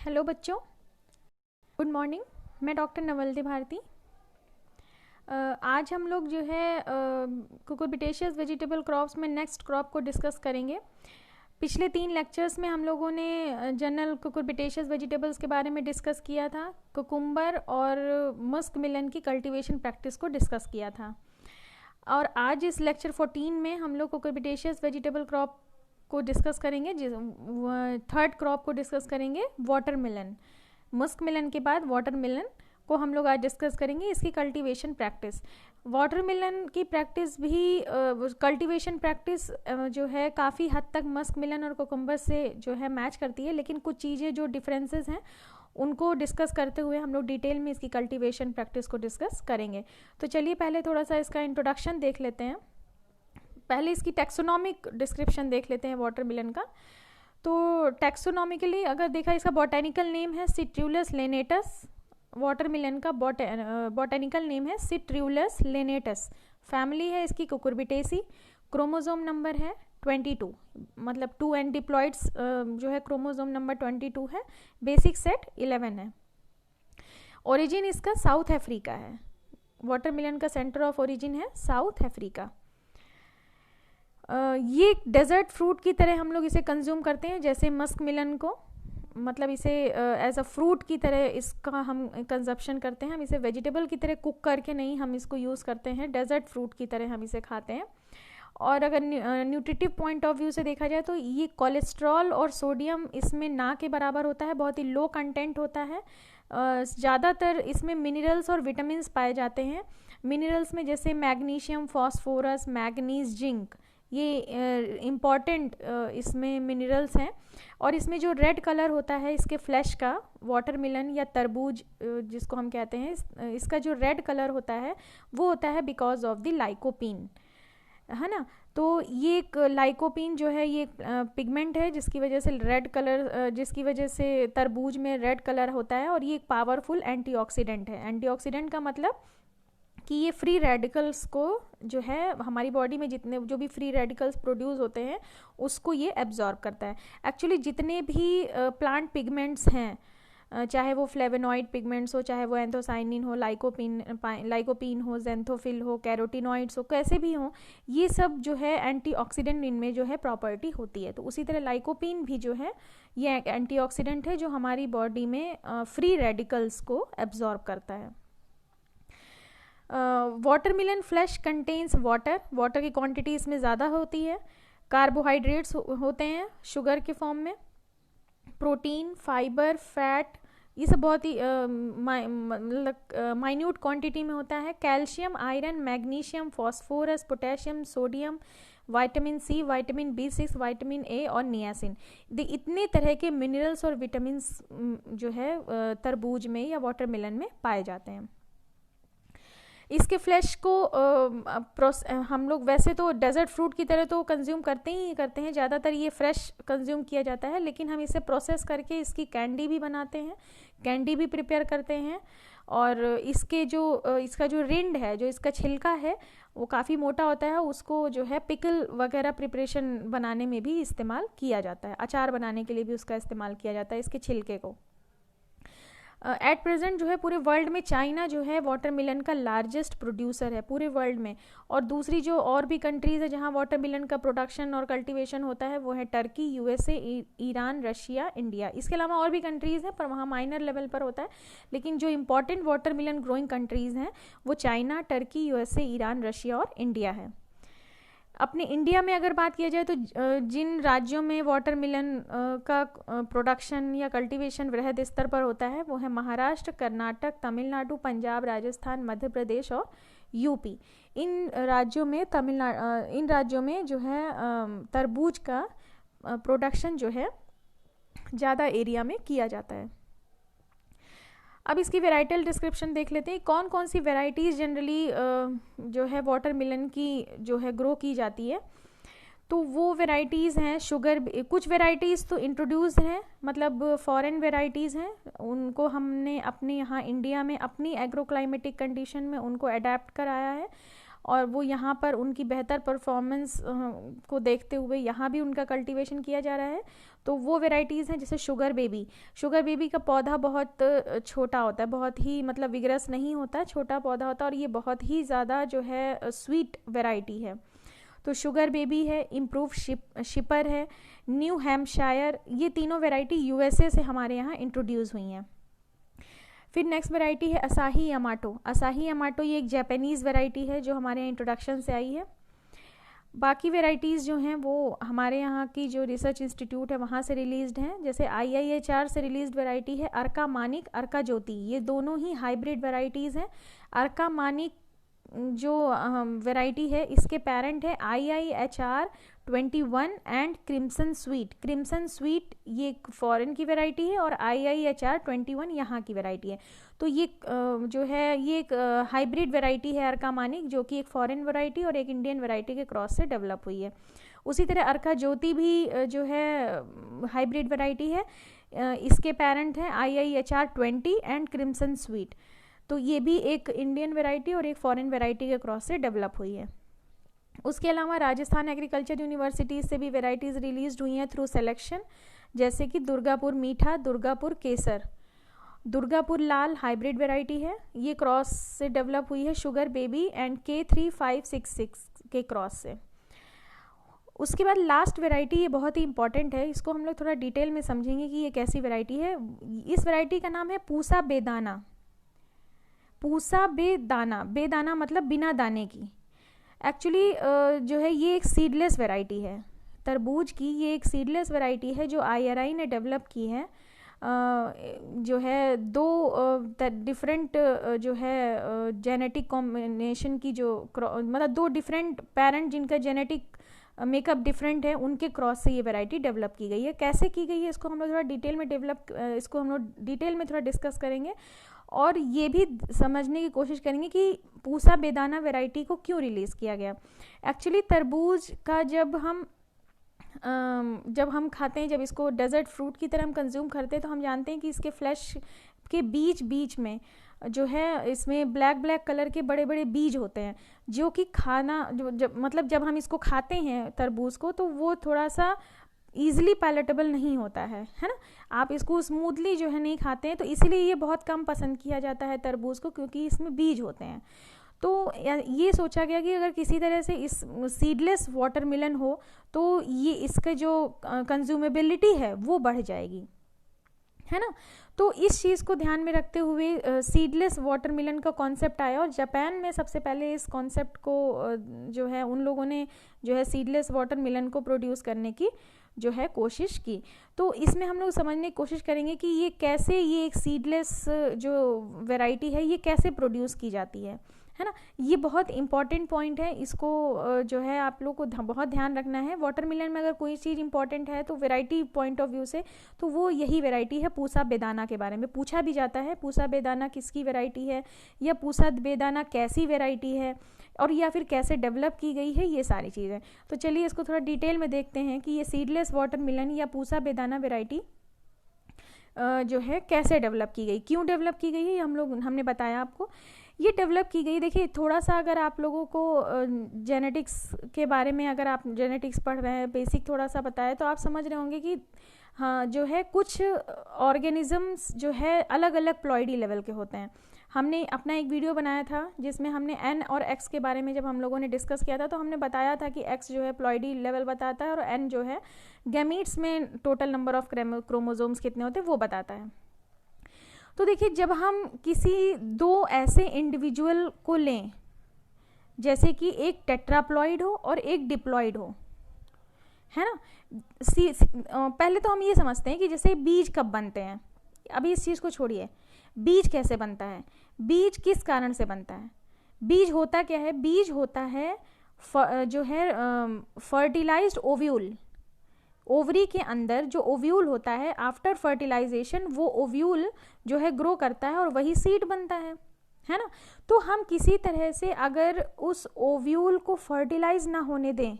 Hello बच्चों, good morning. मैं doctor नवल्दी Bharti. आज हम लोग जो है कुकुरबिटेशियस वेजिटेबल क्रॉप्स में नेक्स्ट क्रॉप को डिस्कस करेंगे। पिछले 3 लेक्चर्स में हम लोगों ने जनरल कुकुरबिटेशियस वेजिटेबल्स के बारे में डिस्कस किया था, कुकुम्बर और मस्क मिलन की कल्टीवेशन प्रैक्टिस को डिस्कस किया था। और आज इस लेक्चर 14 में हम लोग कुकुरबिटेशियस वेजिटेबल क्रॉप को डिस्कस करेंगे, थर्ड क्रॉप को डिस्कस करेंगे, वाटरमेलन। मस्क मिलन के बाद वाटरमेलन को हम लोग आज डिस्कस करेंगे, इसकी कल्टीवेशन प्रैक्टिस। वाटरमेलन की प्रैक्टिस भी कल्टीवेशन प्रैक्टिस जो है काफ़ी हद तक मस्क मिलन और कुकुम्बर से जो है मैच करती है, लेकिन कुछ चीज़ें जो डिफरेंसेस हैं उनको डिस्कस करते हुए हम लोग डिटेल में इसकी कल्टीवेशन प्रैक्टिस को डिस्कस करेंगे। तो चलिए पहले थोड़ा सा इसका इंट्रोडक्शन देख लेते हैं। पहले इसकी टैक्सोनॉमिक डिस्क्रिप्शन देख लेते हैं वाटरमेलन का। तो टैक्सोनॉमिकली अगर देखा, इसका बॉटेनिकल नेम है सिट्रूलस लेनेटस। वाटरमेलन का बॉटेनिकल नेम है सिट्रूलस लेनेटस। फैमिली है इसकी कुकुरबिटेसी। क्रोमोसोम नंबर है 22, मतलब 2 एंड डिप्लॉइड्स जो है क्रोमोसोम नंबर 22 है। बेसिक सेट 11 है। ओरिजिन इसका साउथ अफ्रीका है। वाटरमेलन का सेंटर ऑफ ओरिजिन है साउथ अफ्रीका। ये डेजर्ट फ्रूट की तरह हम लोग इसे कंज्यूम करते हैं, जैसे मस्क मिलन को, मतलब इसे एज अ फ्रूट की तरह इसका हम कंजप्शन करते हैं। हम इसे वेजिटेबल की तरह कुक करके नहीं हम इसको यूज़ करते हैं, डेजर्ट फ्रूट की तरह हम इसे खाते हैं। और अगर न्यूट्रिटिव पॉइंट ऑफ व्यू से देखा जाए तो ये कोलेस्ट्रॉल और सोडियम इसमें ना के बराबर होता है, बहुत ही लो कंटेंट होता है। ज़्यादातर इसमें मिनरल्स और विटामिन्स पाए जाते हैं। मिनरल्स में जैसे मैग्नीशियम, फास्फोरस, मैग्नीज, जिंक, ये इम्पॉर्टेंट इसमें मिनरल्स हैं। और इसमें जो रेड कलर होता है इसके फ्लैश का, वाटरमेलन या तरबूज जिसको हम कहते हैं, इसका जो रेड कलर होता है वो होता है बिकॉज ऑफ द लाइकोपीन, है ना। तो ये एक लाइकोपीन जो है ये पिगमेंट है जिसकी वजह से रेड कलर, जिसकी वजह से तरबूज में रेड कलर होता है। और ये एक पावरफुल एंटीऑक्सीडेंट है। एंटीऑक्सीडेंट का मतलब कि ये फ्री रेडिकल्स को जो है हमारी बॉडी में जितने जो भी फ्री रेडिकल्स प्रोड्यूस होते हैं उसको ये एब्जॉर्ब करता है। एक्चुअली जितने भी प्लांट पिगमेंट्स हैं, चाहे वो फ्लेवेनॉइड पिगमेंट्स हो, चाहे वो एंथोसाइनिन हो, लाइकोपीन हो, जेंथोफिल हो, कैरोटिनॉइड्स हो, कैसे भी हो, ये सब जो है एंटीऑक्सीडेंट इनमें जो है प्रॉपर्टी होती है। तो उसी तरह लाइकोपीन भी जो है ये एंटीऑक्सीडेंट है जो हमारी बॉडी में फ्री रेडिकल्स को एब्जॉर्ब करता है। वाटरमेलन फ्लैश कंटेन्स वाटर की क्वांटिटी इसमें ज़्यादा होती है। कार्बोहाइड्रेट्स होते हैं शुगर के फॉर्म में, प्रोटीन, फाइबर, फैट, ये सब बहुत ही माइन्यूट क्वांटिटी में होता है। Calcium, iron, magnesium, phosphorus, potassium, sodium, vitamin C, vitamin B6, vitamin A और नियासिन, इतने तरह के मिनरल्स और विटामिन्स जो है तरबूज में या वाटरमेलन में पाए जाते हैं। इसके फ्लैश को हम लोग वैसे तो डेजर्ट फ्रूट की तरह तो कंज्यूम करते हैं, ज़्यादातर ये फ्रेश कंज्यूम किया जाता है, लेकिन हम इसे प्रोसेस करके इसकी कैंडी भी बनाते हैं, कैंडी भी प्रिपेयर करते हैं। और इसका जो रिंड है, जो इसका छिलका है, वो काफ़ी मोटा होता है, उसको जो है पिकल वगैरह प्रिपरेशन बनाने में भी इस्तेमाल किया जाता है। अचार बनाने के लिए भी उसका इस्तेमाल किया जाता है इसके छिलके को। एट प्रेजेंट जो है पूरे वर्ल्ड में चाइना जो है वाटरमेलन का लार्जेस्ट प्रोड्यूसर है पूरे वर्ल्ड में। और दूसरी जो और भी कंट्रीज़ है जहाँ वाटरमेलन का प्रोडक्शन और कल्टीवेशन होता है वो है Turkey, USA, Iran, Russia, India. इसके अलावा और भी कंट्रीज़ हैं पर वहाँ माइनर लेवल पर होता है, लेकिन जो इम्पॉर्टेंट वाटरमेलन ग्रोइंग कंट्रीज़ हैं वो China, Turkey, USA, Iran, Russia और इंडिया है। अपने इंडिया में अगर बात किया जाए तो जिन राज्यों में वाटरमेलन का प्रोडक्शन या कल्टीवेशन वृहद स्तर पर होता है वो है महाराष्ट्र, कर्नाटक, तमिलनाडु, पंजाब, राजस्थान, मध्य प्रदेश और यूपी। इन राज्यों में जो है तरबूज का प्रोडक्शन जो है ज़्यादा एरिया में किया जाता है। अब इसकी वेराइटल डिस्क्रिप्शन देख लेते हैं। कौन कौन सी वेराइटीज़ जनरली जो है वाटरमेलन की जो है ग्रो की जाती है, तो वो वेराइटीज़ हैं शुगर। कुछ वेराइटीज़ तो इंट्रोड्यूस हैं, मतलब फॉरेन वेराइटीज़ हैं, उनको हमने अपने यहाँ इंडिया में अपनी एग्रो क्लाइमेटिक कंडीशन में उनको अडेप्ट कराया है। और वो यहाँ पर उनकी बेहतर परफॉर्मेंस को देखते हुए यहाँ भी उनका कल्टीवेशन किया जा रहा है। तो वो वेराइटीज़ हैं जैसे शुगर बेबी। शुगर बेबी का पौधा बहुत छोटा होता है, बहुत ही मतलब विगरस नहीं होता, छोटा पौधा होता है और ये बहुत ही ज़्यादा जो है स्वीट वेराइटी है। तो शुगर बेबी है, इम्प्रूव शिपर है, न्यू हैम्पशायर, ये तीनों वेराइटी यूएसए से हमारे यहाँ इंट्रोड्यूस हुई हैं। फिर नेक्स्ट वेराइटी है असाही यामाटो। असाही यामाटो ये एक जापानीज़ वेराइटी है जो हमारे यहाँ इंट्रोडक्शन से आई है। बाकी वेराइटीज़ जो हैं वो हमारे यहाँ की जो रिसर्च इंस्टीट्यूट है वहाँ से रिलीज्ड हैं। जैसे IIHR से रिलीज्ड वेराइटी है अर्का मानिक, अर्का ज्योति, ये दोनों ही हाइब्रिड वेराइटीज़ हैं। अर्का मानिक जो वेराइटी है इसके पेरेंट है IIHR 21 and crimson sweet. Crimson sweet ये एक फॉरेन की वैरायटी है और IIHR 21 यहाँ की वैरायटी है। तो ये जो है ये एक हाइब्रिड वैरायटी है अर्का मानिक, जो कि एक फॉरेन वैरायटी और एक इंडियन वैरायटी के क्रॉस से डेवलप हुई है। उसी तरह अर्का ज्योति भी जो है हाइब्रिड वैरायटी है, इसके पेरेंट हैं IIHR 20 एंड क्रिम्सन स्वीट। तो ये भी एक इंडियन वैरायटी और एक फॉरेन वैरायटी के क्रॉस से डेवलप हुई है। उसके अलावा राजस्थान एग्रीकल्चर यूनिवर्सिटी से भी वेराइटीज़ रिलीज हुई हैं थ्रू सिलेक्शन, जैसे कि दुर्गापुर मीठा, दुर्गापुर केसर। दुर्गापुर लाल हाइब्रिड वैरायटी है, ये क्रॉस से डेवलप हुई है शुगर बेबी एंड K3566 के क्रॉस से। उसके बाद लास्ट वैरायटी, ये बहुत ही इंपॉर्टेंट है, इसको हम लोग थोड़ा डिटेल में समझेंगे कि ये कैसी वैरायटी है। इस वैरायटी का नाम है पूसा बेदाना। पूसा बेदाना, बेदाना मतलब बिना दाने की। एक्चुअली जो है ये एक सीडलेस वैरायटी है तरबूज की, ये एक सीडलेस वैरायटी है जो IRI ने डेवलप की है। जो है दो डिफरेंट जो है जेनेटिक कॉम्बिनेशन की जो मतलब दो डिफरेंट पेरेंट जिनका जेनेटिक मेकअप डिफरेंट है उनके क्रॉस से ये वैरायटी डेवलप की गई है। कैसे की गई है इसको हम लोग थोड़ा डिटेल में थोड़ा डिस्कस करेंगे और ये भी समझने की कोशिश करेंगे कि पूसा बेदाना वैरायटी को क्यों रिलीज़ किया गया। एक्चुअली तरबूज का जब हम खाते हैं, जब इसको डेजर्ट फ्रूट की तरह हम कंज्यूम करते हैं, तो हम जानते हैं कि इसके फ्लैश के बीच में जो है इसमें ब्लैक कलर के बड़े बड़े बीज होते हैं, जो कि खाना जब हम इसको खाते हैं तरबूज को, तो वो थोड़ा सा ईजिली पैलेटेबल नहीं होता है ना। आप इसको स्मूथली जो है नहीं खाते हैं, तो इसीलिए ये बहुत कम पसंद किया जाता है तरबूज को, क्योंकि इसमें बीज होते हैं। तो ये सोचा गया कि अगर किसी तरह से इस सीडलेस वाटरमेलन हो तो ये इसका जो कंज्यूमेबिलिटी है वो बढ़ जाएगी, है ना। तो इस चीज़ को ध्यान में रखते हुए सीडलेस वाटरमेलन का कॉन्सेप्ट आया और जापान में सबसे पहले इस कॉन्सेप्ट को जो है उन लोगों ने जो है सीडलेस वाटरमेलन को प्रोड्यूस करने की जो है कोशिश की। तो इसमें हम लोग समझने की कोशिश करेंगे कि ये कैसे, ये एक सीडलेस जो वैरायटी है ये कैसे प्रोड्यूस की जाती है ना। ये बहुत इंपॉर्टेंट पॉइंट है, इसको जो है आप लोग को बहुत ध्यान रखना है। वाटरमेलन में अगर कोई चीज़ इंपॉर्टेंट है तो वैरायटी पॉइंट ऑफ व्यू से तो वो यही वैरायटी है। पूसा बेदाना के बारे में पूछा भी जाता है, पूसा बेदाना किसकी वैरायटी है, या पूसा बेदाना कैसी वैरायटी है, और या फिर कैसे डेवलप की गई है, ये सारी चीज़ें। तो चलिए इसको थोड़ा डिटेल में देखते हैं कि ये सीडलेस वाटरमेलन या पूसा बेदाना वैरायटी जो है कैसे डेवलप की गई, क्यों डेवलप की गई है, हमने बताया आपको। ये डेवलप की गई, देखिए थोड़ा सा अगर आप लोगों को जेनेटिक्स के बारे में, अगर आप जेनेटिक्स पढ़ रहे हैं, बेसिक थोड़ा सा बताया, तो आप समझ रहे होंगे कि हाँ जो है कुछ ऑर्गेनिजम्स जो है अलग अलग प्लॉइडी लेवल के होते हैं। हमने अपना एक वीडियो बनाया था जिसमें हमने N और X के बारे में जब हम लोगों ने डिस्कस किया था, तो हमने बताया था कि X जो है प्लॉइडी लेवल बताता है और N जो है गैमीट्स में टोटल नंबर ऑफ क्रोमोसोम्स कितने होते हैं वो बताता है। तो देखिए जब हम किसी दो ऐसे इंडिविजुअल को लें, जैसे कि एक टेट्राप्लॉइड हो और एक डिप्लॉइड हो, है ना। पहले तो हम ये समझते हैं कि जैसे बीज कब बनते हैं, अभी इस चीज़ को छोड़िए, बीज कैसे बनता है, बीज किस कारण से बनता है। बीज होता क्या है, बीज होता है जो है फर्टिलाइज्ड ओव्यूल। ओवरी के अंदर जो ओव्यूल होता है, आफ्टर फर्टिलाइजेशन वो ओव्यूल जो है ग्रो करता है और वही सीड बनता है ना। तो हम किसी तरह से अगर उस ओव्यूल को फर्टिलाइज ना होने दें,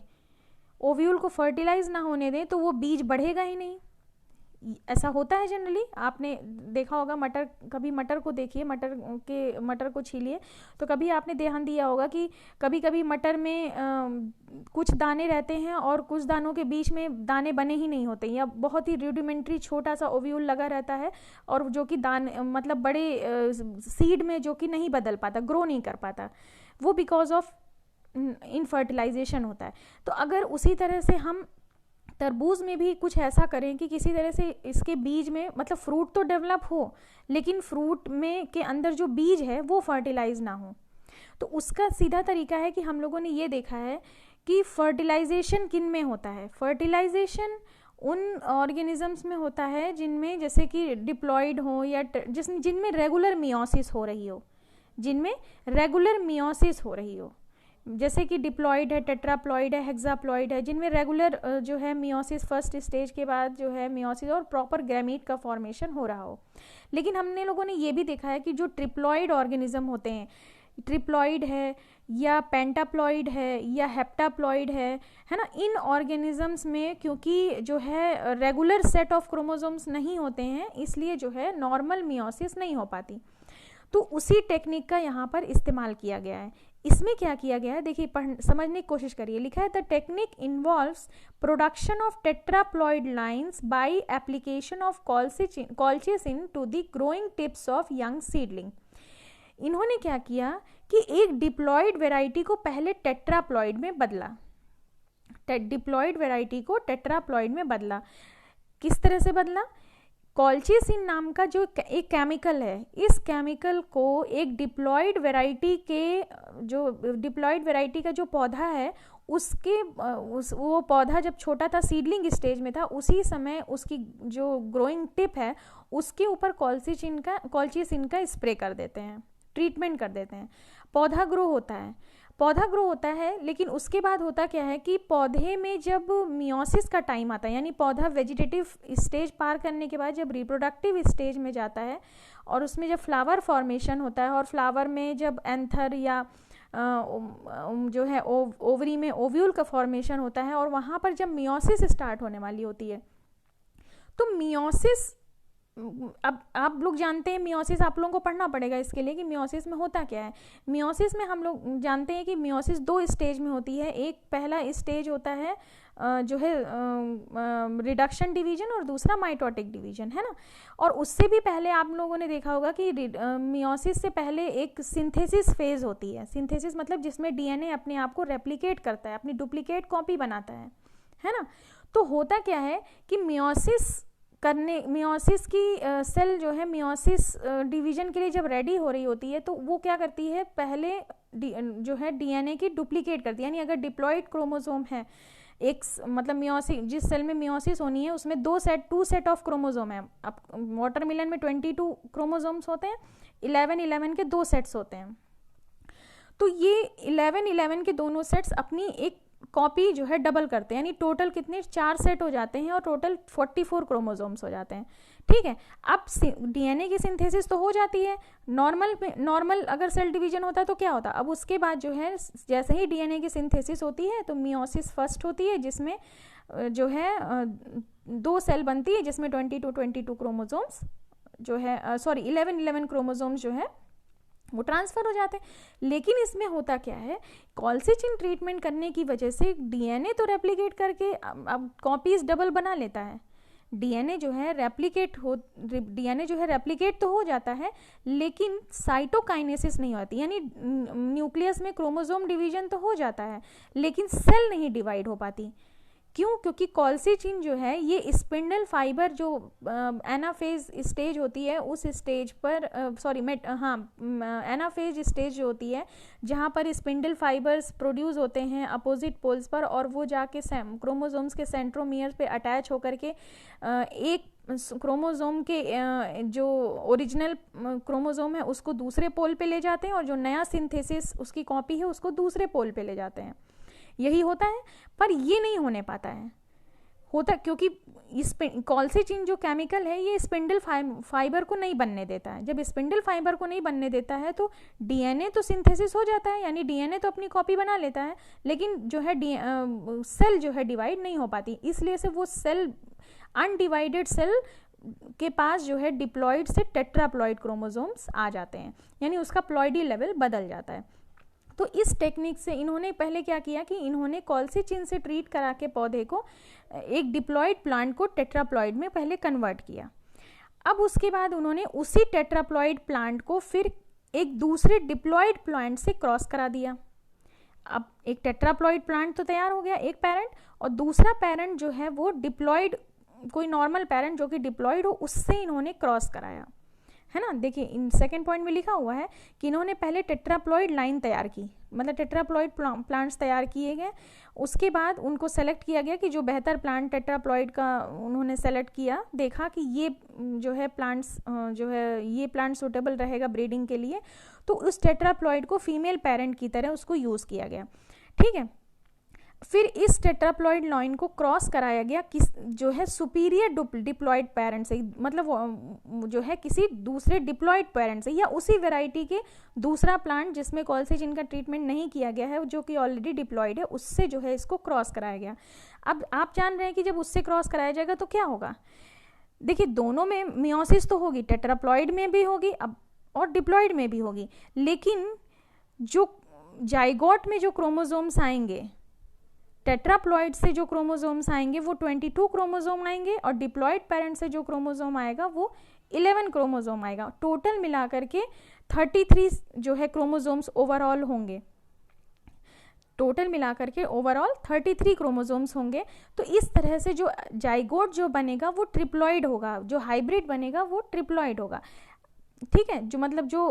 ओव्यूल को फर्टिलाइज ना होने दें, तो वो बीज बढ़ेगा ही नहीं, ऐसा होता है जनरली, आपने देखा होगा मटर, कभी मटर को देखिए, मटर को छीलिए तो कभी आपने ध्यान दिया होगा कि कभी कभी मटर में कुछ दाने रहते हैं और कुछ दानों के बीच में दाने बने ही नहीं होते, या बहुत ही रूडिमेंट्री छोटा सा ओव्यूल लगा रहता है और जो कि मतलब बड़े सीड में जो कि नहीं बदल पाता, ग्रो नहीं कर पाता, वो बिकॉज ऑफ इनफर्टिलाइजेशन होता है। तो अगर उसी तरह से हम तरबूज में भी कुछ ऐसा करें कि किसी तरह से इसके बीज में, मतलब फ्रूट तो डेवलप हो लेकिन फ्रूट में के अंदर जो बीज है वो फर्टिलाइज ना हो, तो उसका सीधा तरीका है कि हम लोगों ने ये देखा है कि फर्टिलाइजेशन किन में होता है। फर्टिलाइजेशन उन ऑर्गेनिजम्स में होता है जिनमें, जैसे कि डिप्लॉयड हो या जिनमें रेगुलर मियोसिस हो रही हो, जिनमें रेगुलर मियोसिस हो रही हो, जैसे कि डिप्लॉयड है, टेट्राप्लॉयड है, हेक्साप्लॉयड है, जिनमें रेगुलर जो है मियोसिस फर्स्ट स्टेज के बाद जो है मियोसिस और प्रॉपर गैमीट का फॉर्मेशन हो रहा हो। लेकिन हमने लोगों ने ये भी देखा है कि जो ट्रिप्लॉयड ऑर्गेनिज्म होते हैं, ट्रिप्लॉयड है या पेंटाप्लॉयड है या हेप्टाप्लॉयड है ना, इन ऑर्गेनिजम्स में क्योंकि जो है रेगुलर सेट ऑफ क्रोमोसोम्स नहीं होते हैं, इसलिए जो है नॉर्मल मियोसिस नहीं हो पाती। तो उसी टेक्निक का यहाँ पर इस्तेमाल किया गया है। इसमें क्या किया गया है, देखिए समझने की कोशिश करिए। लिखा है the technique involves production of tetraploid lines by application of colchicine to the growing tips of young seedling. इन्होंने क्या किया कि एक डिप्लॉयड वेराइटी को पहले टेट्राप्लॉयड में बदला, डिप्लॉयड वेराइटी को टेट्राप्लॉयड में बदला। किस तरह से बदला? कॉल्चिसिन नाम का जो एक केमिकल है, इस केमिकल को एक डिप्लॉयड वेराइटी का जो पौधा है उसके वो पौधा जब छोटा था, सीडलिंग स्टेज में था, उसी समय उसकी जो ग्रोइंग टिप है उसके ऊपर कॉल्चिसिन का स्प्रे कर देते हैं, ट्रीटमेंट कर देते हैं। पौधा ग्रो होता है, लेकिन उसके बाद होता क्या है कि पौधे में जब मियोसिस का टाइम आता है, यानी पौधा वेजिटेटिव स्टेज पार करने के बाद जब रिप्रोडक्टिव स्टेज में जाता है और उसमें जब फ्लावर फॉर्मेशन होता है और फ्लावर में जब एंथर या जो है ओवरी में ओव्यूल का फॉर्मेशन होता है और वहाँ पर जब मियोसिस स्टार्ट होने वाली होती है, तो मियोसिस, अब आप लोग जानते हैं मियोसिस, आप लोगों को पढ़ना पड़ेगा इसके लिए कि मियोसिस में होता क्या है। मियोसिस में हम लोग जानते हैं कि मियोसिस 2 स्टेज में होती है। एक पहला स्टेज होता है जो है रिडक्शन डिवीजन और दूसरा माइटोटिक डिवीजन, है ना। और उससे भी पहले आप लोगों ने देखा होगा कि मियोसिस से पहले एक सिंथेसिस फेज होती है। सिंथेसिस मतलब जिसमें डीएनए अपने आप को रेप्लिकेट करता है, अपनी डुप्लीकेट कॉपी बनाता है ना। तो होता क्या है कि मियोसिस की सेल जो है मियोसिस डिवीजन के लिए जब रेडी हो रही होती है तो वो क्या करती है, पहले जो है डीएनए की डुप्लीकेट करती है। यानी अगर डिप्लॉयड क्रोमोसोम है, एक मतलब मियोसिस, जिस सेल में मियोसिस होनी है उसमें 2 सेट ऑफ क्रोमोसोम है। अब वाटरमेलन में 22 क्रोमोसोम्स होते हैं, 11 के 2 सेट्स होते हैं। तो ये 11 के दोनों सेट्स अपनी एक कॉपी जो है डबल करते हैं, यानी टोटल कितने 4 सेट हो जाते हैं और टोटल 44 क्रोमोसोम्स हो जाते हैं। ठीक है, अब डीएनए की सिंथेसिस तो हो जाती है। नॉर्मल अगर सेल डिवीजन होता है तो क्या होता, अब उसके बाद जो है जैसे ही डीएनए की सिंथेसिस होती है तो मियोसिस फर्स्ट होती है, जिसमें जो है 2 सेल बनती है, जिसमें 22 क्रोमोसोम्स जो है 11 क्रोमोसोम्स जो है वो ट्रांसफर हो जाते हैं। लेकिन इसमें होता क्या है, कॉल्चिसिन ट्रीटमेंट करने की वजह से डीएनए तो रेप्लिकेट करके अब कॉपीज डबल बना लेता है। डीएनए जो है रेप्लिकेट तो हो जाता है, लेकिन साइटोकाइनेसिस नहीं होती, यानी न्यूक्लियस में क्रोमोसोम डिवीजन तो हो जाता है लेकिन सेल नहीं डिवाइड हो पाती। क्यों? क्योंकि कॉल्चिसिन जो है ये स्पिंडल फाइबर जो एनाफेज स्टेज होती है उस स्टेज पर एनाफेज स्टेज जो होती है जहाँ पर स्पिंडल फाइबर्स प्रोड्यूस होते हैं अपोजिट पोल्स पर, और वो जाके क्रोमोसोम्स के सेंट्रोमियर पे अटैच होकर के एक क्रोमोसोम के जो ओरिजिनल क्रोमोसोम है उसको दूसरे पोल पे ले जाते हैं और जो नया सिंथेसिस उसकी कॉपी है उसको दूसरे पोल पे ले जाते हैं। यही होता है, पर ये नहीं होने पाता है, क्योंकि कॉल्चिसिन जो केमिकल है ये स्पिंडल फाइबर को नहीं बनने देता है। जब स्पिंडल फाइबर को नहीं बनने देता है तो डीएनए तो सिंथेसिस हो जाता है, यानी डीएनए तो अपनी कॉपी बना लेता है, लेकिन जो है सेल जो है डिवाइड नहीं हो पाती। इसलिए से वो सेल अनडिवाइडेड सेल के पास जो है डिप्लॉइड से टेट्राप्लॉइड क्रोमोसोम्स आ जाते हैं, यानी उसका प्लॉइडी लेवल बदल जाता है। तो इस टेक्निक से इन्होंने पहले क्या किया कि इन्होंने कॉल्सीचिन से ट्रीट करा के पौधे को, एक डिप्लॉइड प्लांट को टेट्राप्लॉइड में पहले कन्वर्ट किया। अब उसके बाद उन्होंने उसी टेट्राप्लॉइड प्लांट को फिर एक दूसरे डिप्लॉइड प्लांट से क्रॉस करा दिया। अब एक टेट्राप्लॉइड प्लांट तो तैयार हो गया, एक पेरेंट, और दूसरा पेरेंट जो है वो डिप्लॉइड, कोई नॉर्मल पेरेंट जो कि डिप्लॉइड हो, उससे इन्होंने क्रॉस कराया, है ना। देखिए इन सेकंड पॉइंट में लिखा हुआ है कि इन्होंने पहले टेट्राप्लॉइड लाइन तैयार की, मतलब टेट्राप्लॉइड प्लांट्स तैयार किए गए। उसके बाद उनको सेलेक्ट किया गया कि जो बेहतर प्लांट टेट्राप्लॉइड का उन्होंने सेलेक्ट किया, देखा कि ये जो है प्लांट्स जो है ये प्लांट सूटेबल रहेगा ब्रीडिंग के लिए, तो उस टेट्राप्लॉइड को फीमेल पेरेंट की तरह उसको यूज़ किया गया, ठीक है। फिर इस टेट्राप्लॉइड लाइन को क्रॉस कराया गया किस जो है सुपीरियर डिप्लॉइड पेरेंट से, मतलब जो है किसी दूसरे डिप्लॉइड पेरेंट से, या उसी वैरायटी के दूसरा प्लांट जिसमें कॉल्सीचिन का ट्रीटमेंट नहीं किया गया है, जो कि ऑलरेडी डिप्लॉइड है, उससे जो है इसको क्रॉस कराया गया। अब आप जान रहे हैं कि जब उससे क्रॉस कराया जाएगा तो क्या होगा। देखिए दोनों में मियोसिस तो होगी, टेट्राप्लॉइड में भी होगी अब और डिप्लॉइड में भी होगी, लेकिन जो जाइगोट में जो क्रोमोसोम्स आएंगे, टेट्राप्लॉइड से जो क्रोमोसोम्स आएंगे वो 22 क्रोमोसोम आएंगे, और डिप्लॉइड पेरेंट से जो क्रोमोसोम आएगा वो 11 क्रोमोसोम आएगा। टोटल मिलाकर के 33 जो है क्रोमोसोम्स ओवरऑल होंगे, टोटल मिलाकर के ओवरऑल 33 क्रोमोसोम्स होंगे। तो इस तरह से जो जाइगोट जो बनेगा वो ट्रिप्लॉइड होगा, जो हाइब्रिड बनेगा वो ट्रिप्लॉइड होगा, ठीक है। जो मतलब जो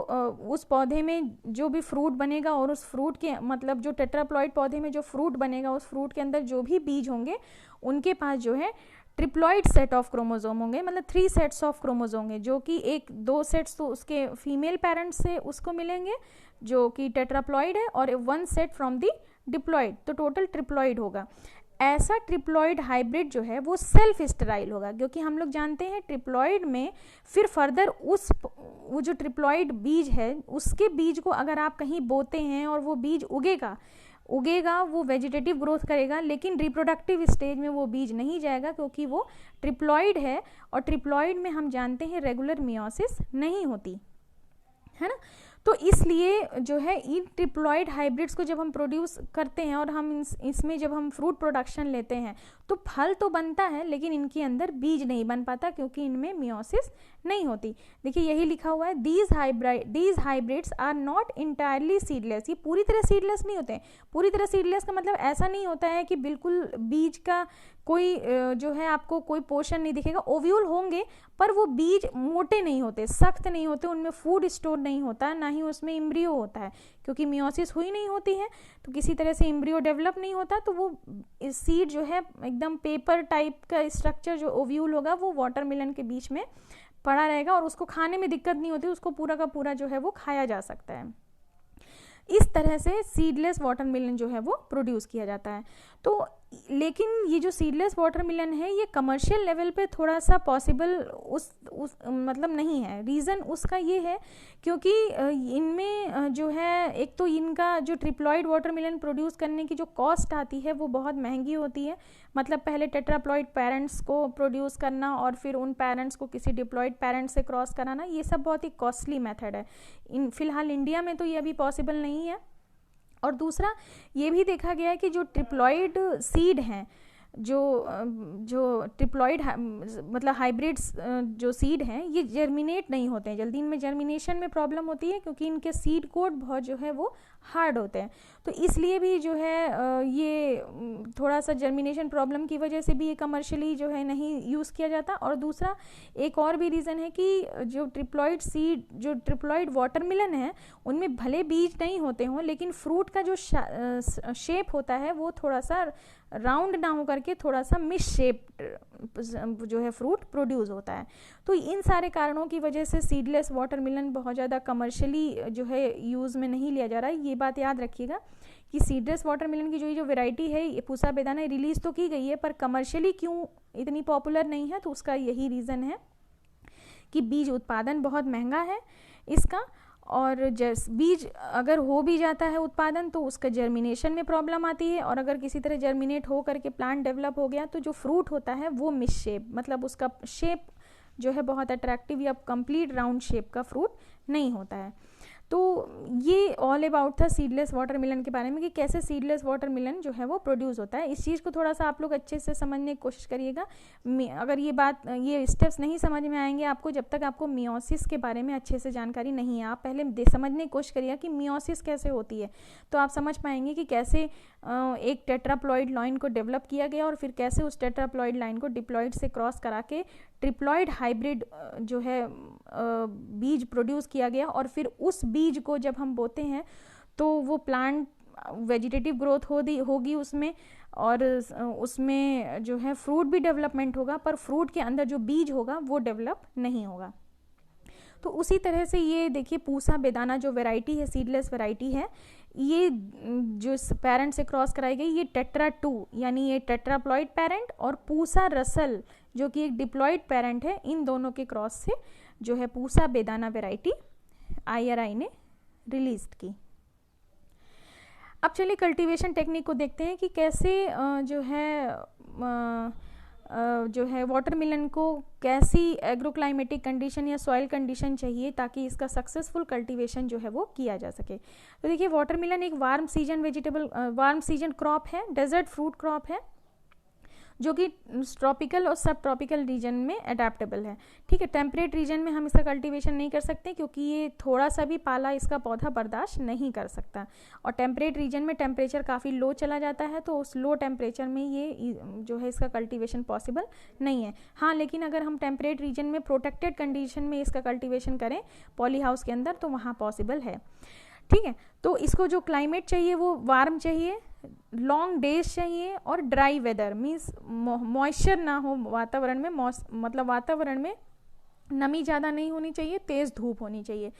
उस पौधे में जो भी फ्रूट बनेगा, और उस फ्रूट के मतलब जो टेट्राप्लॉइड पौधे में जो फ्रूट बनेगा, उस फ्रूट के अंदर जो भी बीज होंगे उनके पास जो है ट्रिप्लॉइड सेट ऑफ क्रोमोसोम होंगे, मतलब 3 सेट्स ऑफ क्रोमोसोम होंगे, जो कि 2 सेट्स तो उसके फीमेल पेरेंट्स से उसको मिलेंगे जो कि टेट्राप्लॉइड है, और 1 सेट फ्रॉम दी डिप्लॉइड, तो टोटल ट्रिप्लॉइड होगा। ऐसा ट्रिप्लॉइड हाइब्रिड जो है वो सेल्फ स्टेराइल होगा, क्योंकि हम लोग जानते हैं ट्रिप्लॉइड में फिर फर्दर वो जो ट्रिप्लॉइड बीज है उसके बीज को अगर आप कहीं बोते हैं और वो बीज उगेगा वो वेजिटेटिव ग्रोथ करेगा, लेकिन रिप्रोडक्टिव स्टेज में वो बीज नहीं जाएगा, क्योंकि वो ट्रिप्लॉइड है, और ट्रिप्लॉइड में हम जानते हैं रेगुलर मियोसिस नहीं होती, है ना। तो इसलिए जो है इन ट्रिप्लॉइड हाइब्रिड्स को जब हम प्रोड्यूस करते हैं और हम इसमें जब हम फ्रूट प्रोडक्शन लेते हैं तो फल तो बनता है, लेकिन इनके अंदर बीज नहीं बन पाता, क्योंकि इनमें मियोसिस नहीं होती। देखिए यही लिखा हुआ है, these hybrids are not entirely seedless. ये पूरी तरह सीडलेस नहीं होते हैं। पूरी तरह सीडलेस का मतलब ऐसा नहीं होता है कि बिल्कुल बीज का कोई जो है आपको कोई पोर्शन नहीं दिखेगा। ओव्यूल होंगे पर वो बीज मोटे नहीं होते, सख्त नहीं होते, उनमें फूड स्टोर नहीं होता, ना ही उसमें एम्ब्रियो होता है, क्योंकि मियोसिस हुई नहीं होती है तो किसी तरह से एम्ब्रियो डेवलप नहीं होता। तो वो सीड जो है एकदम पेपर टाइप का स्ट्रक्चर जो ओव्यूल होगा वो वाटरमेलन के बीच में पड़ा रहेगा, और उसको खाने में दिक्कत नहीं होती, उसको पूरा का पूरा जो है वो खाया जा सकता है। इस तरह से सीडलेस वाटरमेलन जो है वो प्रोड्यूस किया जाता है। तो लेकिन ये जो सीडलेस वाटरमेलन है ये कमर्शियल लेवल पे थोड़ा सा पॉसिबल उस मतलब नहीं है। रीज़न उसका ये है क्योंकि इनमें जो है एक तो इनका जो ट्रिप्लॉइड वाटरमेलन प्रोड्यूस करने की जो कॉस्ट आती है वो बहुत महंगी होती है। मतलब पहले टेट्राप्लॉइड पेरेंट्स को प्रोड्यूस करना और फिर उन पेरेंट्स को किसी डिप्लॉइड पेरेंट्स से क्रॉस कराना, ये सब बहुत ही कॉस्टली मेथड है। फिलहाल इंडिया में तो ये अभी पॉसिबल नहीं है। और दूसरा ये भी देखा गया है कि जो ट्रिप्लॉइड सीड हैं, जो ट्रिप्लॉइड मतलब हाइब्रिड्स जो सीड हैं ये जर्मिनेट नहीं होते हैं जल्दी, इनमें जर्मिनेशन में प्रॉब्लम होती है क्योंकि इनके सीड कोड बहुत जो है वो हार्ड होते हैं। तो इसलिए भी जो है ये थोड़ा सा जर्मिनेशन प्रॉब्लम की वजह से भी ये कमर्शियली जो है नहीं यूज़ किया जाता। और दूसरा एक और भी रीज़न है कि जो ट्रिप्लॉइड सीड जो ट्रिप्लॉइड वाटरमेलन है उनमें भले बीज नहीं होते हों, लेकिन फ्रूट का जो शेप होता है वो थोड़ा सा राउंड ना हो करके थोड़ा सा मिस शेप जो है फ्रूट प्रोड्यूस होता है। तो इन सारे कारणों की वजह से सीडलेस वाटरमेलन बहुत ज़्यादा कमर्शियली जो है यूज़ में नहीं लिया जा रहा है। ये बात याद रखिएगा कि सीडलेस वाटरमेलन की जो वैरायटी है ये पूसा बेदाना रिलीज़ तो की गई है, पर कमर्शियली क्यों इतनी पॉपुलर नहीं है, तो उसका यही रीज़न है कि बीज उत्पादन बहुत महंगा है इसका, और बीज अगर हो भी जाता है उत्पादन तो उसका जर्मिनेशन में प्रॉब्लम आती है, और अगर किसी तरह जर्मिनेट हो करके प्लांट डेवलप हो गया तो जो फ्रूट होता है वो मिसशेप, मतलब उसका शेप जो है बहुत अट्रैक्टिव या कंप्लीट राउंड शेप का फ्रूट नहीं होता है। तो ये ऑल अबाउट था सीडलेस वाटरमेलन के बारे में कि कैसे सीडलेस वाटरमेलन जो है वो प्रोड्यूस होता है। इस चीज़ को थोड़ा सा आप लोग अच्छे से समझने की कोशिश करिएगा। अगर ये स्टेप्स नहीं समझ में आएंगे आपको जब तक आपको मियोसिस के बारे में अच्छे से जानकारी नहीं है। आप पहले समझने की कोशिश करिएगा कि मियोसिस कैसे होती है, तो आप समझ पाएंगे कि कैसे एक टेट्राप्लॉइड लाइन को डेवलप किया गया और फिर कैसे उस टेट्राप्लॉइड लाइन को डिप्लॉइड से क्रॉस करा के ट्रिप्लॉइड हाइब्रिड जो है बीज प्रोड्यूस किया गया, और फिर उस बीज को जब हम बोते हैं तो वो प्लांट वेजिटेटिव ग्रोथ होगी उसमें, और उसमें जो है फ्रूट भी डेवलपमेंट होगा, पर फ्रूट के अंदर जो बीज होगा वो डेवलप नहीं होगा। तो उसी तरह से ये देखिए पूसा बेदाना जो वैरायटी है, सीडलेस वैरायटी है, ये जो पेरेंट से क्रॉस कराई गई, ये टेट्रा 2 यानी ये टेट्राप्लॉइड पेरेंट, और पूसा रसल जो कि एक डिप्लॉइड पेरेंट है, इन दोनों के क्रॉस से जो है पूसा बेदाना वैरायटी IRI ने रिलीज की। अब चलिए कल्टीवेशन टेक्निक को देखते हैं कि कैसे जो है वाटरमेलन को कैसी एग्रोक्लाइमेटिक कंडीशन या सॉइल कंडीशन चाहिए ताकि इसका सक्सेसफुल कल्टीवेशन जो है वो किया जा सके। तो देखिए वाटरमेलन एक वार्म सीजन क्रॉप है, डेजर्ट फ्रूट क्रॉप है जो कि ट्रॉपिकल और सब ट्रॉपिकल रीजन में अडेप्टेबल है। ठीक है, टेम्परेट रीजन में हम इसका कल्टीवेशन नहीं कर सकते क्योंकि ये थोड़ा सा भी पाला इसका पौधा बर्दाश्त नहीं कर सकता, और टेम्परेट रीजन में टेम्परेचर काफ़ी लो चला जाता है, तो उस लो टेम्परेचर में ये जो है इसका कल्टीवेशन पॉसिबल नहीं है। हाँ, लेकिन अगर हम टेम्परेट रीजन में प्रोटेक्टेड कंडीशन में इसका कल्टीवेशन करें पॉली हाउस के अंदर तो वहाँ पॉसिबल है। ठीक है, तो इसको जो क्लाइमेट चाहिए वो वार्म चाहिए, लॉन्ग डेज चाहिए, और ड्राई वेदर मीन्स मॉइस्चर ना हो वातावरण में, मतलब वातावरण में नमी ज़्यादा नहीं होनी चाहिए, तेज़ धूप होनी चाहिए।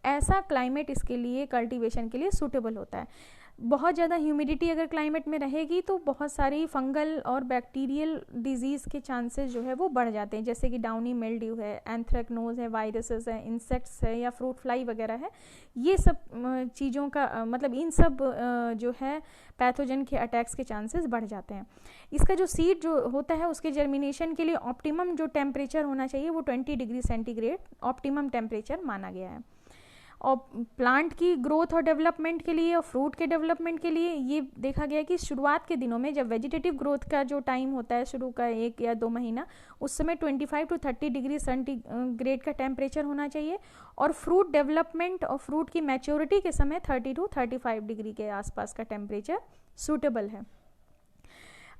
ऐसा क्लाइमेट इसके लिए कल्टीवेशन के लिए सूटेबल होता है। बहुत ज़्यादा ह्यूमिडिटी अगर क्लाइमेट में रहेगी तो बहुत सारी फंगल और बैक्टीरियल डिजीज़ के चांसेस जो है वो बढ़ जाते हैं, जैसे कि डाउनी मिल्ड्यू है, एंथ्रेक्नोज है, वायरसेस है, इंसेक्ट्स है या फ्रूट फ्लाई वगैरह है। ये सब चीज़ों का मतलब इन सब जो है पैथोजन के अटैक्स के चांसेस बढ़ जाते हैं। इसका जो सीड जो होता है उसके जर्मिनेशन के लिए ऑप्टिमम जो टेम्परेचर होना चाहिए वो 20 डिग्री सेंटीग्रेड ऑप्टिमम टेम्परेचर माना गया है। और प्लांट की ग्रोथ और डेवलपमेंट के लिए और फ्रूट के डेवलपमेंट के लिए ये देखा गया कि शुरुआत के दिनों में जब वेजिटेटिव ग्रोथ का जो टाइम होता है शुरू का 1 या 2 महीना, उस समय 25 to 30 डिग्री सेंटीग्रेड का टेम्परेचर होना चाहिए, और फ्रूट डेवलपमेंट और फ्रूट की मैच्योरिटी के समय 30 to 35 डिग्री के आसपास का टेम्परेचर सूटेबल है।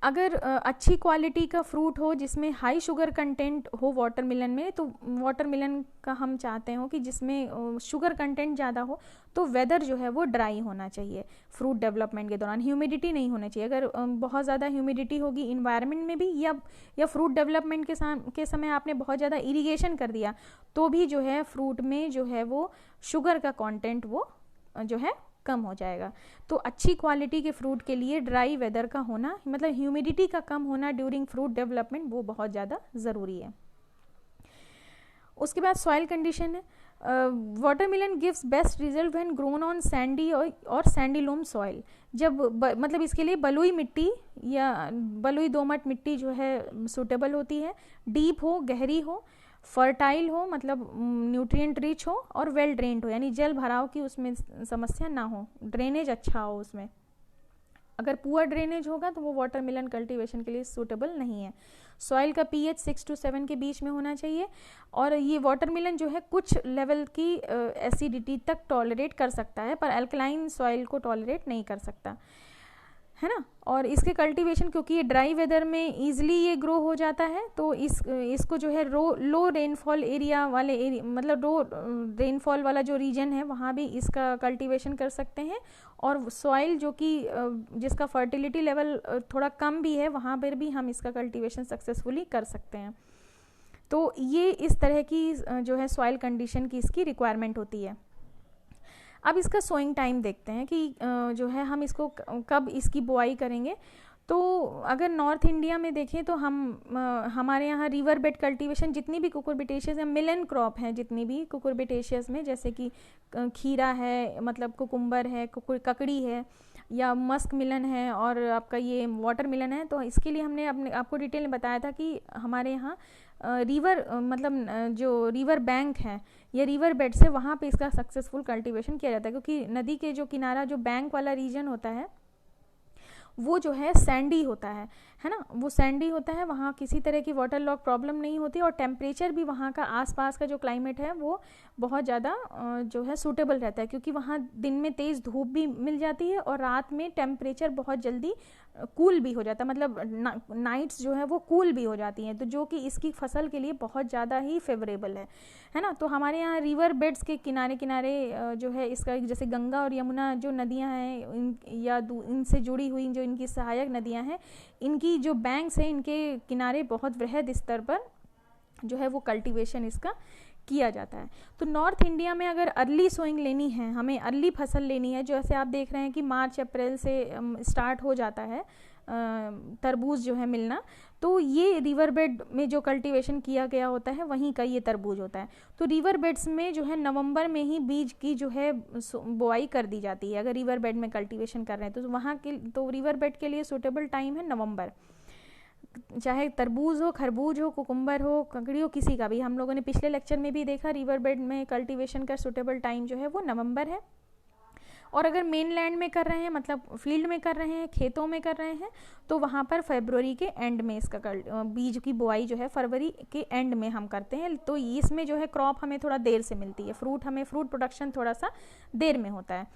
अगर अच्छी क्वालिटी का फ्रूट हो जिसमें हाई शुगर कंटेंट हो वाटरमेलन में, तो वाटरमेलन का हम चाहते हो कि जिसमें शुगर कंटेंट ज़्यादा हो, तो वेदर जो है वो ड्राई होना चाहिए फ्रूट डेवलपमेंट के दौरान, ह्यूमिडिटी नहीं होनी चाहिए। अगर बहुत ज़्यादा ह्यूमिडिटी होगी इन्वायरमेंट में भी या फ्रूट डेवलपमेंट के समय आपने बहुत ज़्यादा इरीगेशन कर दिया तो भी जो है फ्रूट में जो है वो शुगर का कॉन्टेंट वो जो है कम हो जाएगा। तो अच्छी क्वालिटी के फ्रूट के लिए ड्राई वेदर का होना, मतलब ह्यूमिडिटी का कम होना ड्यूरिंग फ्रूट डेवलपमेंट, वो बहुत ज़्यादा ज़रूरी है। उसके बाद सॉइल कंडीशन है। Watermelon gives best result when grown on Sandy और सैंडी लोम सॉइल। जब मतलब इसके लिए बलुई मिट्टी या बलुई दोमट मिट्टी जो है सूटेबल होती है, डीप हो, गहरी हो, फर्टाइल हो, मतलब न्यूट्रिएंट रिच हो, और वेल ड्रेन्ड हो, यानी जल भराव की उसमें समस्या ना हो, ड्रेनेज अच्छा हो उसमें। अगर पुअर ड्रेनेज होगा तो वो वाटरमेलन कल्टीवेशन के लिए सूटेबल नहीं है। सॉइल का pH 6 to 7 के बीच में होना चाहिए, और ये वाटरमेलन जो है कुछ लेवल की एसिडिटी तक टॉलरेट कर सकता है, पर अल्कलाइन सॉइल को टॉलरेट नहीं कर सकता है ना। और इसके कल्टीवेशन, क्योंकि ये ड्राई वेदर में ईजिली ये ग्रो हो जाता है, तो इसको जो है लो रेनफॉल एरिया वाले मतलब लो रेनफॉल वाला जो रीजन है वहाँ भी इसका कल्टीवेशन कर सकते हैं, और सॉइल जो कि जिसका फर्टिलिटी लेवल थोड़ा कम भी है वहाँ पर भी हम इसका कल्टीवेशन सक्सेसफुली कर सकते हैं। तो ये इस तरह की जो है सॉइल कंडीशन की इसकी रिक्वायरमेंट होती है। अब इसका सोइंग टाइम देखते हैं कि जो है हम इसको कब इसकी बुआई करेंगे। तो अगर नॉर्थ इंडिया में देखें तो हमारे यहाँ रिवर बेड कल्टीवेशन जितनी भी कुकुरबिटेशियस है, मिलन क्रॉप हैं जितनी भी कुकुरबिटेशियस में, जैसे कि खीरा है, मतलब कुकुम्बर है, ककड़ी है, या मस्क मिलन है, और आपका ये वाटर मिलन है। तो इसके लिए हमने आपको डिटेल में बताया था कि हमारे यहाँ रिवर मतलब जो रिवर बैंक है या रिवर बेड से, वहाँ पे इसका सक्सेसफुल कल्टीवेशन किया जाता है, क्योंकि नदी के जो किनारा जो बैंक वाला रीजन होता है वो जो है सैंडी होता है ना, वो सैंडी होता है, वहाँ किसी तरह की वाटर लॉग प्रॉब्लम नहीं होती, और टेम्परेचर भी वहाँ का आसपास का जो क्लाइमेट है वो बहुत ज़्यादा जो है सूटेबल रहता है, क्योंकि वहाँ दिन में तेज़ धूप भी मिल जाती है और रात में टेम्परेचर बहुत जल्दी कूल भी हो जाता है, मतलब नाइट्स जो है वो कूल भी हो जाती हैं, तो जो कि इसकी फसल के लिए बहुत ज़्यादा ही फेवरेबल है ना। तो हमारे यहाँ रिवर बेड्स के किनारे किनारे जो है इसका, जैसे गंगा और यमुना जो नदियाँ हैं या इनसे जुड़ी हुई जो इनकी सहायक नदियाँ हैं, इनकी जो बैंक्स हैं, इनके किनारे बहुत वृहद स्तर पर जो है वो कल्टीवेशन इसका किया जाता है। तो नॉर्थ इंडिया में अगर अर्ली सोइंग लेनी है, हमें अर्ली फसल लेनी है, जो ऐसे आप देख रहे हैं कि मार्च अप्रैल से स्टार्ट हो जाता है तरबूज जो है मिलना, तो ये रिवर बेड में जो कल्टीवेशन किया गया होता है वहीं का ये तरबूज होता है। तो रिवर बेड्स में जो है नवंबर में ही बीज की जो है बुआई कर दी जाती है, अगर रिवर बेड में कल्टीवेशन कर रहे हैं तो वहाँ के, तो रिवर बेड के लिए सूटेबल टाइम है नवंबर, चाहे तरबूज हो, खरबूज हो, कुकुम्बर हो, ककड़ी हो, किसी का भी। हम लोगों ने पिछले लेक्चर में भी देखा रिवर बेड में कल्टीवेशन का सूटेबल टाइम जो है वो नवंबर है। और अगर मेन लैंड में कर रहे हैं, मतलब फील्ड में कर रहे हैं, खेतों में कर रहे हैं, तो वहाँ पर फरवरी के एंड में इसका बीज की बुआई जो है फरवरी के एंड में हम करते हैं। तो इसमें जो है क्रॉप हमें थोड़ा देर से मिलती है, फ्रूट प्रोडक्शन थोड़ा सा देर में होता है।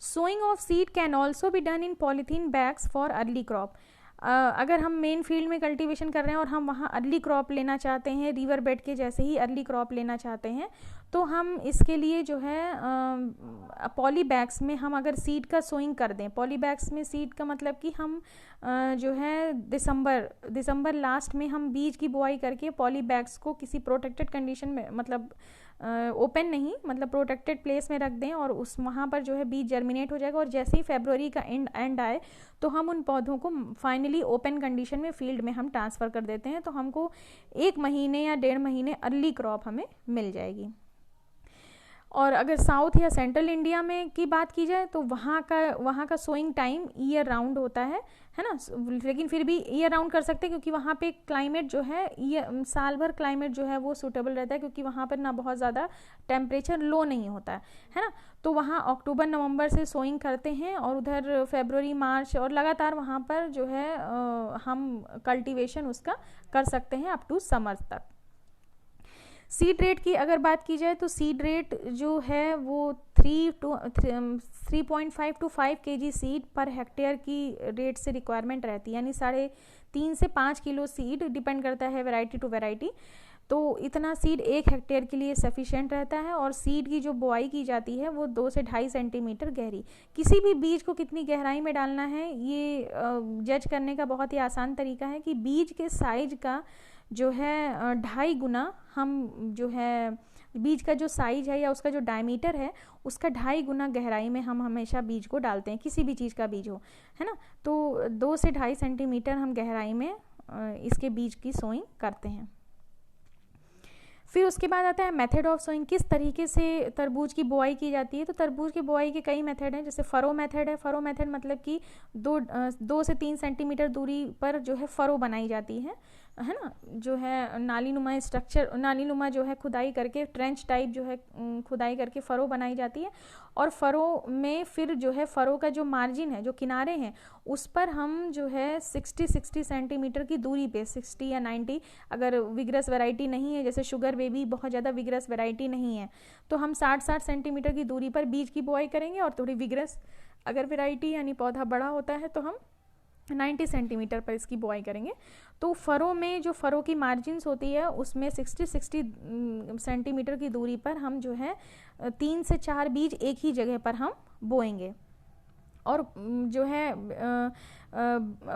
Sowing of seed can also be done in polythene bags for early crop. अगर हम मेन फील्ड में कल्टीवेशन कर रहे हैं और हम वहाँ अर्ली क्रॉप लेना चाहते हैं, रिवर बेड के जैसे ही अर्ली क्रॉप लेना चाहते हैं, तो हम इसके लिए जो है पॉली बैग्स में हम अगर सीड का सोइंग कर दें, पॉली बैग्स में सीड का मतलब कि हम जो है दिसंबर लास्ट में हम बीज की बुआई करके पॉली बैग्स को किसी प्रोटेक्टेड कंडीशन में, मतलब ओपन नहीं, मतलब प्रोटेक्टेड प्लेस में रख दें, और उस वहाँ पर जो है बीज जर्मिनेट हो जाएगा, और जैसे ही फरवरी का एंड आए तो हम उन पौधों को फाइनली ओपन कंडीशन में फील्ड में हम ट्रांसफ़र कर देते हैं। तो हमको 1 महीने या 1.5 महीने अर्ली क्रॉप हमें मिल जाएगी। और अगर साउथ या सेंट्रल इंडिया में की बात की जाए तो वहाँ का सोइंग टाइम ईयर राउंड होता है ना, लेकिन फिर भी ईयर राउंड कर सकते हैं, क्योंकि वहाँ पे क्लाइमेट जो है साल भर क्लाइमेट जो है वो सूटेबल रहता है, क्योंकि वहाँ पर ना बहुत ज़्यादा टेम्परेचर लो नहीं होता है ना। तो वहाँ अक्टूबर नवंबर से सोइंग करते हैं, और उधर फरवरी मार्च और लगातार वहाँ पर जो है हम कल्टीवेशन उसका कर सकते हैं अप टू समर तक। सीड रेट की अगर बात की जाए तो सीड रेट जो है वो 3.5 to 5 kg seed per hectare की रेट से रिक्वायरमेंट रहती है, यानी 3.5 से 5 किलो सीड, डिपेंड करता है वैरायटी टू वैरायटी। तो इतना सीड 1 हेक्टेयर के लिए सफिशिएंट रहता है। और सीड की जो बुआई की जाती है वो 2 से 2.5 सेंटीमीटर गहरी। किसी भी बीज को कितनी गहराई में डालना है ये जज करने का बहुत ही आसान तरीका है कि बीज के साइज का जो है 2.5 गुना हम जो है बीज का जो साइज है या उसका जो डायमीटर है उसका 2.5 गुना गहराई में हम हमेशा बीज को डालते हैं, किसी भी चीज़ का बीज हो, है ना। तो 2 से 2.5 सेंटीमीटर हम गहराई में इसके बीज की सोइंग करते हैं। फिर उसके बाद आता है मेथड ऑफ सोइंग, किस तरीके से तरबूज की बुआई की जाती है। तो तरबूज की बुआई के कई मेथड हैं, जैसे फरो मेथड है। फरो मेथड मतलब कि 2 से 3 सेंटीमीटर दूरी पर जो है फरो बनाई जाती है ना, जो है नालीनुमा स्ट्रक्चर, नालीनुमा जो है खुदाई करके, ट्रेंच टाइप जो है खुदाई करके फ़रो बनाई जाती है। और फ़रो में फिर जो है फ़रो का जो मार्जिन है, जो किनारे हैं, उस पर हम जो है 60 सेंटीमीटर की दूरी पे, 60 या 90, अगर विग्रस वैरायटी नहीं है, जैसे शुगर बेबी बहुत ज़्यादा विग्रस वैरायटी नहीं है, तो हम 60 सेंटीमीटर की दूरी पर बीज की बुआई करेंगे। और थोड़ी विग्रस अगर वैरायटी यानी पौधा बड़ा होता है तो हम 90 सेंटीमीटर पर इसकी बुआई करेंगे। तो फ़रो में जो फ़रो की मार्जिन्स होती है उसमें 60 सेंटीमीटर की दूरी पर हम जो है 3 से 4 बीज एक ही जगह पर हम बोएंगे। और जो है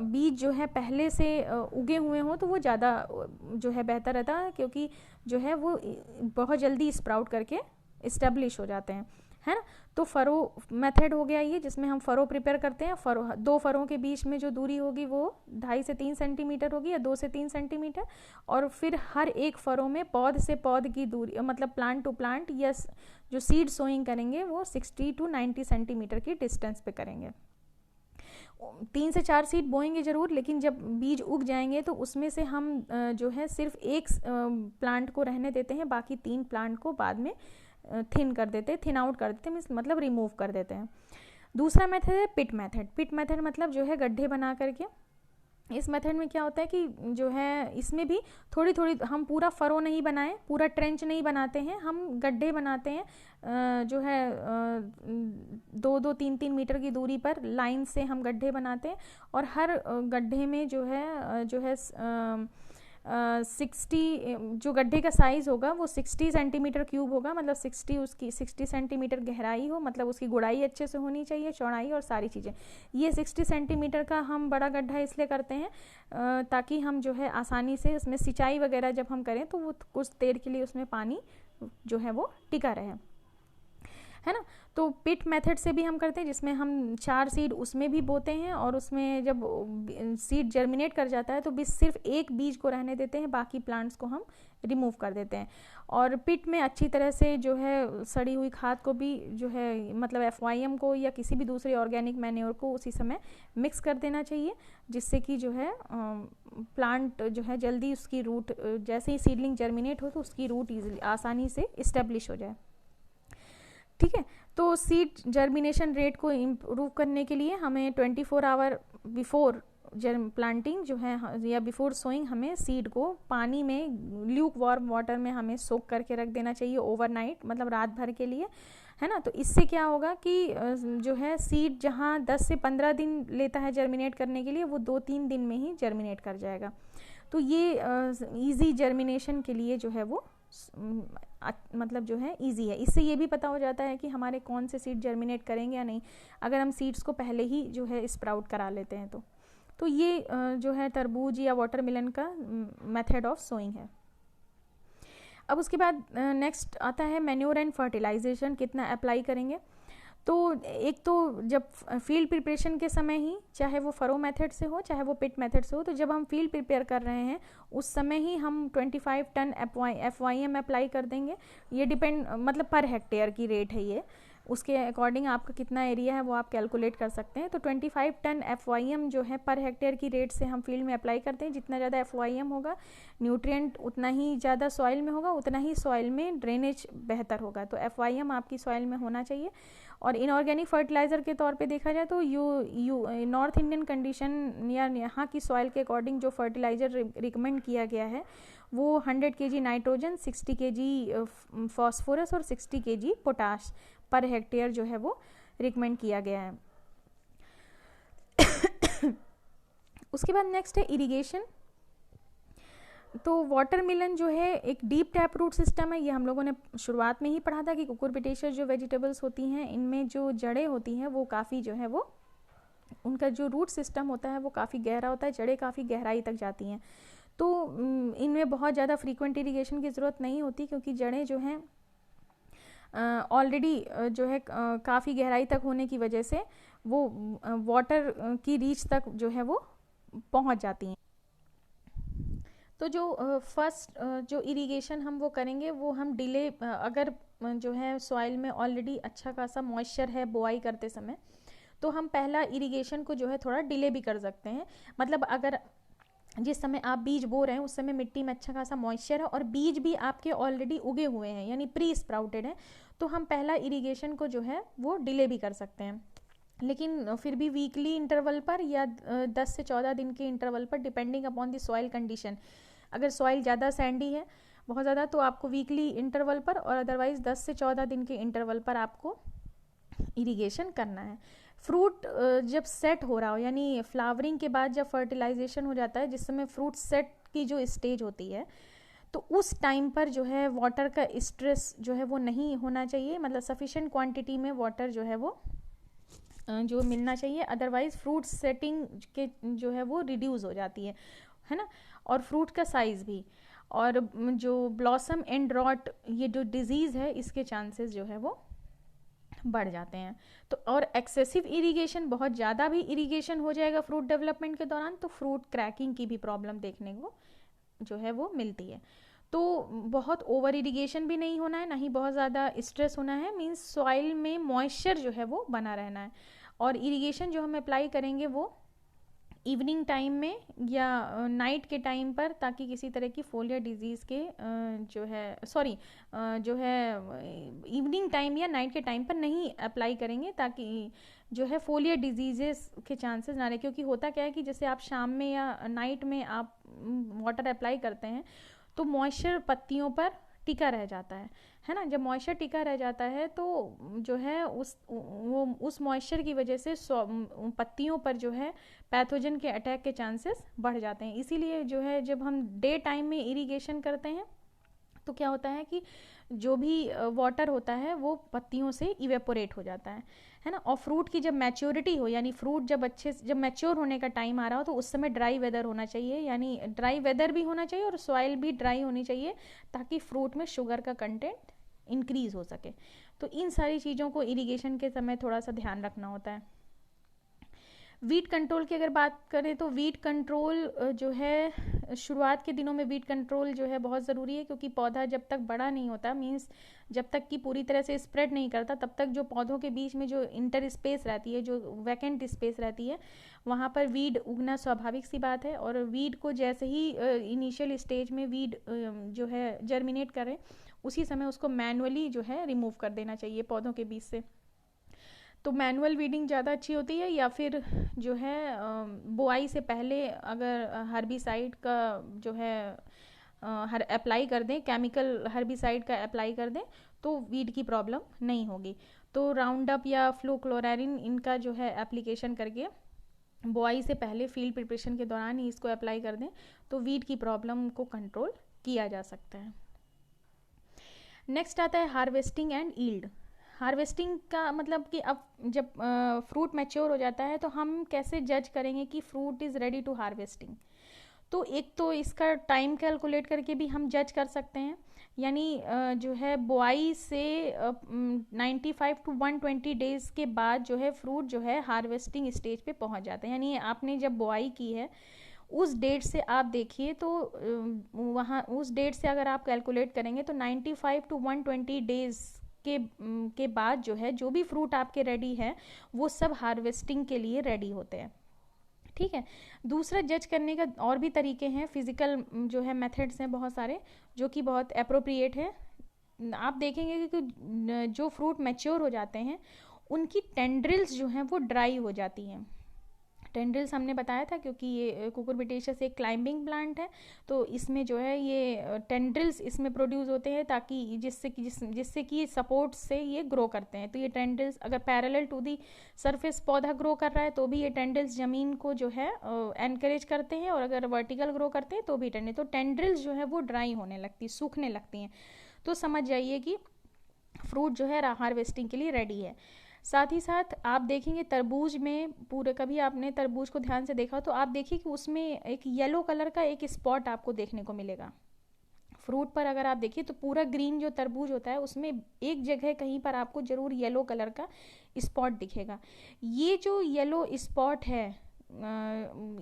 बीज जो है पहले से उगे हुए हों तो वो ज़्यादा जो है बेहतर रहता है, क्योंकि जो है वो बहुत जल्दी स्प्राउट करके इस्टेब्लिश हो जाते हैं, है ना। तो फरो मेथड हो गया ये, जिसमें हम फरो प्रिपेयर करते हैं। फरो, 2 फरों के बीच में जो दूरी होगी वो 2.5 से 3 सेंटीमीटर होगी या 2 से 3 सेंटीमीटर, और फिर हर एक फरो में पौध से पौध की दूरी, मतलब प्लांट टू प्लांट या जो सीड सोइंग करेंगे वो 60 टू 90 सेंटीमीटर की डिस्टेंस पे करेंगे। 3 से 4 सीड बोएंगे जरूर, लेकिन जब बीज उग जाएंगे तो उसमें से हम जो है सिर्फ एक प्लांट को रहने देते हैं, बाकी 3 प्लांट को बाद में थिन कर देते हैं, थिन आउट कर देते हैं, मतलब रिमूव कर देते हैं। दूसरा मेथड है पिट मेथड। पिट मेथड मतलब जो है गड्ढे बना करके। इस मेथड में क्या होता है कि जो है इसमें भी थोड़ी थोड़ी, हम पूरा फरो नहीं बनाए, पूरा ट्रेंच नहीं बनाते हैं, हम गड्ढे बनाते हैं जो है 2-2, 3-3 मीटर की दूरी पर लाइन से हम गड्ढे बनाते हैं, और हर गड्ढे में जो है 60, जो गड्ढे का साइज़ होगा वो 60 सेंटीमीटर क्यूब होगा, मतलब 60 सेंटीमीटर गहराई हो, मतलब उसकी गुड़ाई अच्छे से होनी चाहिए, चौड़ाई और सारी चीज़ें। ये 60 सेंटीमीटर का हम बड़ा गड्ढा इसलिए करते हैं ताकि हम जो है आसानी से उसमें सिंचाई वगैरह जब हम करें तो वो कुछ देर के लिए उसमें पानी जो है वो टिका रहे, है ना। तो पिट मेथड से भी हम करते हैं, जिसमें हम 4 सीड उसमें भी बोते हैं, और उसमें जब सीड जर्मिनेट कर जाता है तो भी सिर्फ एक बीज को रहने देते हैं, बाकी प्लांट्स को हम रिमूव कर देते हैं। और पिट में अच्छी तरह से जो है सड़ी हुई खाद को भी जो है, मतलब FYM को या किसी भी दूसरे ऑर्गेनिक मैन्योर को उसी समय मिक्स कर देना चाहिए, जिससे कि जो है प्लांट जो है जल्दी उसकी रूट, जैसे ही सीडलिंग जर्मिनेट हो तो उसकी रूट ईजिली आसानी से इस्टेब्लिश हो जाए। ठीक है। तो सीड जर्मिनेशन रेट को इम्प्रूव करने के लिए हमें 24 आवर बिफोर प्लांटिंग जो है या बिफोर सोइंग हमें सीड को पानी में ल्यूक वार्म वाटर में हमें सोक करके रख देना चाहिए ओवरनाइट, मतलब रात भर के लिए, है ना। तो इससे क्या होगा कि जो है सीड जहाँ 10 से 15 दिन लेता है जर्मिनेट करने के लिए, वो 2-3 दिन में ही जर्मिनेट कर जाएगा। तो ये इजी जर्मिनेशन के लिए जो है वो मतलब जो है इजी है। इससे ये भी पता हो जाता है कि हमारे कौन से सीड जर्मिनेट करेंगे या नहीं, अगर हम सीड्स को पहले ही जो है स्प्राउट करा लेते हैं तो ये जो है तरबूज या वाटरमेलन का मेथड ऑफ सोइंग है। अब उसके बाद नेक्स्ट आता है मैन्योर एंड फर्टिलाइजेशन कितना अप्लाई करेंगे। तो एक तो जब फील्ड प्रिपरेशन के समय ही, चाहे वो फरो मेथड से हो चाहे वो पिट मेथड से हो, तो जब हम फील्ड प्रिपेयर कर रहे हैं उस समय ही हम 25 टन FYM अप्लाई कर देंगे। ये डिपेंड, मतलब पर हेक्टेयर की रेट है ये, उसके अकॉर्डिंग आपका कितना एरिया है वो आप कैलकुलेट कर सकते हैं। तो 25 टन FYM जो है पर हेक्टेयर की रेट से हम फील्ड में अप्लाई करते हैं। जितना ज़्यादा FYM होगा, न्यूट्रिएंट उतना ही ज़्यादा सॉइल में होगा, उतना ही सॉइल में ड्रेनेज बेहतर होगा। तो FYM आपकी सॉइल में होना चाहिए। और इनऑर्गेनिक फर्टिलाइज़र के तौर पे देखा जाए तो नॉर्थ इंडियन कंडीशन या यहाँ की सॉइल के अकॉर्डिंग जो फर्टिलाइज़र रिकमेंड किया गया है वो 100 kg नाइट्रोजन, 60 kg फॉस्फोरस और 60 kg पोटाश पर हेक्टेयर जो है वो रिकमेंड किया गया है। उसके बाद नेक्स्ट है इरिगेशन। तो वाटरमेलन जो है एक डीप टैप रूट सिस्टम है। ये हम लोगों ने शुरुआत में ही पढ़ा था कि कुकुरबिटेशियस जो वेजिटेबल्स होती हैं इनमें जो जड़ें होती हैं वो काफ़ी जो है वो, उनका जो रूट सिस्टम होता है वो काफ़ी गहरा होता है, जड़ें काफ़ी गहराई तक जाती हैं। तो इनमें बहुत ज़्यादा फ्रीक्वेंट इरिगेशन की ज़रूरत नहीं होती, क्योंकि जड़ें जो हैं ऑलरेडी जो है काफ़ी गहराई तक होने की वजह से वो वाटर की रीच तक जो है वो पहुंच जाती हैं। तो जो फर्स्ट जो इरिगेशन हम वो करेंगे वो हम डिले, अगर जो है सॉइल में ऑलरेडी अच्छा खासा मॉइस्चर है बोआई करते समय, तो हम पहला इरिगेशन को जो है थोड़ा डिले भी कर सकते हैं। मतलब अगर जिस समय आप बीज बो रहे हैं उस समय मिट्टी में अच्छा खासा मॉइस्चर है और बीज भी आपके ऑलरेडी उगे हुए हैं, यानी प्री स्प्राउटेड है, तो हम पहला इरिगेशन को जो है वो डिले भी कर सकते हैं। लेकिन फिर भी वीकली इंटरवल पर या 10 से 14 दिन के इंटरवल पर, depending upon the soil condition. अगर सॉइल ज़्यादा सैंडी है बहुत ज़्यादा, तो आपको वीकली इंटरवल पर, और अदरवाइज़ 10 से 14 दिन के इंटरवल पर आपको इरिगेशन करना है। फ्रूट जब सेट हो रहा हो, यानी फ्लावरिंग के बाद जब फर्टिलाइजेशन हो जाता है, जिस समय फ्रूट सेट की जो स्टेज होती है, तो उस टाइम पर जो है वाटर का स्ट्रेस जो है वो नहीं होना चाहिए। मतलब सफिशेंट क्वांटिटी में वाटर जो है वो जो मिलना चाहिए, अदरवाइज फ्रूट सेटिंग के जो है वो रिड्यूस हो जाती है ना। और फ्रूट का साइज़ भी, और जो ब्लॉसम एंड रॉट ये जो डिजीज़ है इसके चांसेस जो है वो बढ़ जाते हैं। तो और एक्सेसिव इरिगेशन, बहुत ज़्यादा भी इरिगेशन हो जाएगा फ्रूट डेवलपमेंट के दौरान, तो फ्रूट क्रैकिंग की भी प्रॉब्लम देखने को जो है वो मिलती है। तो बहुत ओवर इरिगेशन भी नहीं होना है, ना ही बहुत ज़्यादा स्ट्रेस होना है, मीन्स सॉइल में मॉइस्चर जो है वो बना रहना है। और इरिगेशन जो हम अप्लाई करेंगे वो इवनिंग टाइम में या नाइट के टाइम पर, ताकि किसी तरह की फोलिया डिजीज़ के जो है सॉरी जो है इवनिंग टाइम या नाइट के टाइम पर नहीं अप्लाई करेंगे, ताकि जो है फोलिया डिजीजेस के चांसेस ना रहे। क्योंकि होता क्या है कि जैसे आप शाम में या नाइट में आप वाटर अप्लाई करते हैं तो मॉइस्चर पत्तियों पर टिका रह जाता है ना। जब मॉइस्चर टिका रह जाता है तो जो है उस मॉइस्चर की वजह से पत्तियों पर जो है पैथोजन के अटैक के चांसेस बढ़ जाते हैं। इसीलिए जो है जब हम डे टाइम में इरिगेशन करते हैं तो क्या होता है कि जो भी वाटर होता है वो पत्तियों से इवेपोरेट हो जाता है ना। और फ्रूट की जब मैच्योरिटी हो, यानी फ्रूट जब अच्छे से जब मैच्योर होने का टाइम आ रहा हो, तो उस समय ड्राई वेदर होना चाहिए, यानी ड्राई वेदर भी होना चाहिए और सॉइल भी ड्राई होनी चाहिए, ताकि फ्रूट में शुगर का कंटेंट इंक्रीज हो सके। तो इन सारी चीज़ों को इरिगेशन के समय थोड़ा सा ध्यान रखना होता है। वीट कंट्रोल की अगर बात करें तो वीट कंट्रोल जो है शुरुआत के दिनों में वीट कंट्रोल जो है बहुत ज़रूरी है, क्योंकि पौधा जब तक बड़ा नहीं होता, मीन्स जब तक कि पूरी तरह से स्प्रेड नहीं करता, तब तक जो पौधों के बीच में जो इंटर स्पेस रहती है, जो वैकेंट स्पेस रहती है, वहाँ पर वीड उगना स्वाभाविक सी बात है। और वीड को जैसे ही इनिशियल स्टेज में वीड जो है जर्मिनेट करे, उसी समय उसको मैनुअली जो है रिमूव कर देना चाहिए पौधों के बीच से। तो मैनुअल वीडिंग ज़्यादा अच्छी होती है, या फिर जो है बुआई से पहले अगर हर्बिसाइड का जो है हर अप्लाई कर दें, केमिकल हर्बिसाइड का अप्लाई कर दें, तो वीड की प्रॉब्लम नहीं होगी। तो राउंड अप या फ्लूक्लोरारिन इनका जो है एप्लीकेशन करके बुआई से पहले फील्ड प्रिपरेशन के दौरान ही इसको अप्लाई कर दें, तो वीड की प्रॉब्लम को कंट्रोल किया जा सकता है। नेक्स्ट आता है हार्वेस्टिंग एंड ईल्ड। हार्वेस्टिंग का मतलब कि अब जब फ्रूट मैच्योर हो जाता है तो हम कैसे जज करेंगे कि fruit is ready to harvesting. तो एक तो इसका टाइम कैलकुलेट करके भी हम जज कर सकते हैं, यानी जो है बुआई से 95 टू 120 डेज़ के बाद जो है फ्रूट जो है हार्वेस्टिंग स्टेज पे पहुंच जाते हैं। यानी आपने जब बुआई की है उस डेट से आप देखिए, तो वहाँ उस डेट से अगर आप कैलकुलेट करेंगे तो 95 टू 120 डेज़ के बाद जो है जो भी फ्रूट आपके रेडी है वो सब हार्वेस्टिंग के लिए रेडी होते हैं। ठीक है। दूसरा जज करने का और भी तरीके हैं, फिजिकल जो है मेथड्स हैं बहुत सारे, जो कि बहुत अप्रोप्रिएट है। आप देखेंगे कि जो फ्रूट मैच्योर हो जाते हैं उनकी टेंड्रिल्स जो हैं वो ड्राई हो जाती हैं। टेंड्रिल्स हमने बताया था, क्योंकि ये कुकुरबिटेशियस एक क्लाइंबिंग प्लांट है, तो इसमें जो है ये टेंड्रिल्स इसमें प्रोड्यूस होते हैं, ताकि जिससे कि सपोर्ट से ये ग्रो करते हैं। तो ये टेंड्रिल्स अगर पैरेलल टू दी सरफेस पौधा ग्रो कर रहा है तो भी ये टेंड्रिल्स ज़मीन को जो है एनकरेज करते हैं, और अगर वर्टिकल ग्रो करते हैं तो भी टेंड्रिल्स जो है वो ड्राई होने लगती, सूखने लगती हैं। तो समझ जाइए कि फ्रूट जो है हार्वेस्टिंग के लिए रेडी है। साथ ही साथ आप देखेंगे तरबूज में पूरे, कभी आपने तरबूज को ध्यान से देखा तो आप देखिए कि उसमें एक येलो कलर का एक स्पॉट आपको देखने को मिलेगा। फ्रूट पर अगर आप देखिए तो पूरा ग्रीन जो तरबूज होता है उसमें एक जगह कहीं पर आपको ज़रूर येलो कलर का स्पॉट दिखेगा। ये जो येलो स्पॉट है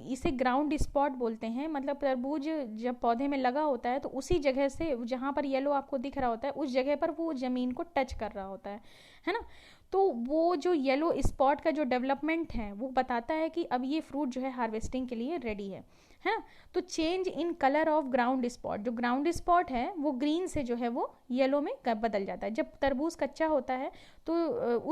इसे ग्राउंड स्पॉट बोलते हैं। मतलब तरबूज जब पौधे में लगा होता है तो उसी जगह से जहाँ पर येलो आपको दिख रहा होता है उस जगह पर वो ज़मीन को टच कर रहा होता है ना। तो वो जो येलो स्पॉट का जो डेवलपमेंट है वो बताता है कि अब ये फ्रूट जो है हार्वेस्टिंग के लिए रेडी है ना। तो change in colour of ground spot, जो ग्राउंड स्पॉट है वो ग्रीन से जो है वो येलो में बदल जाता है। जब तरबूज कच्चा होता है तो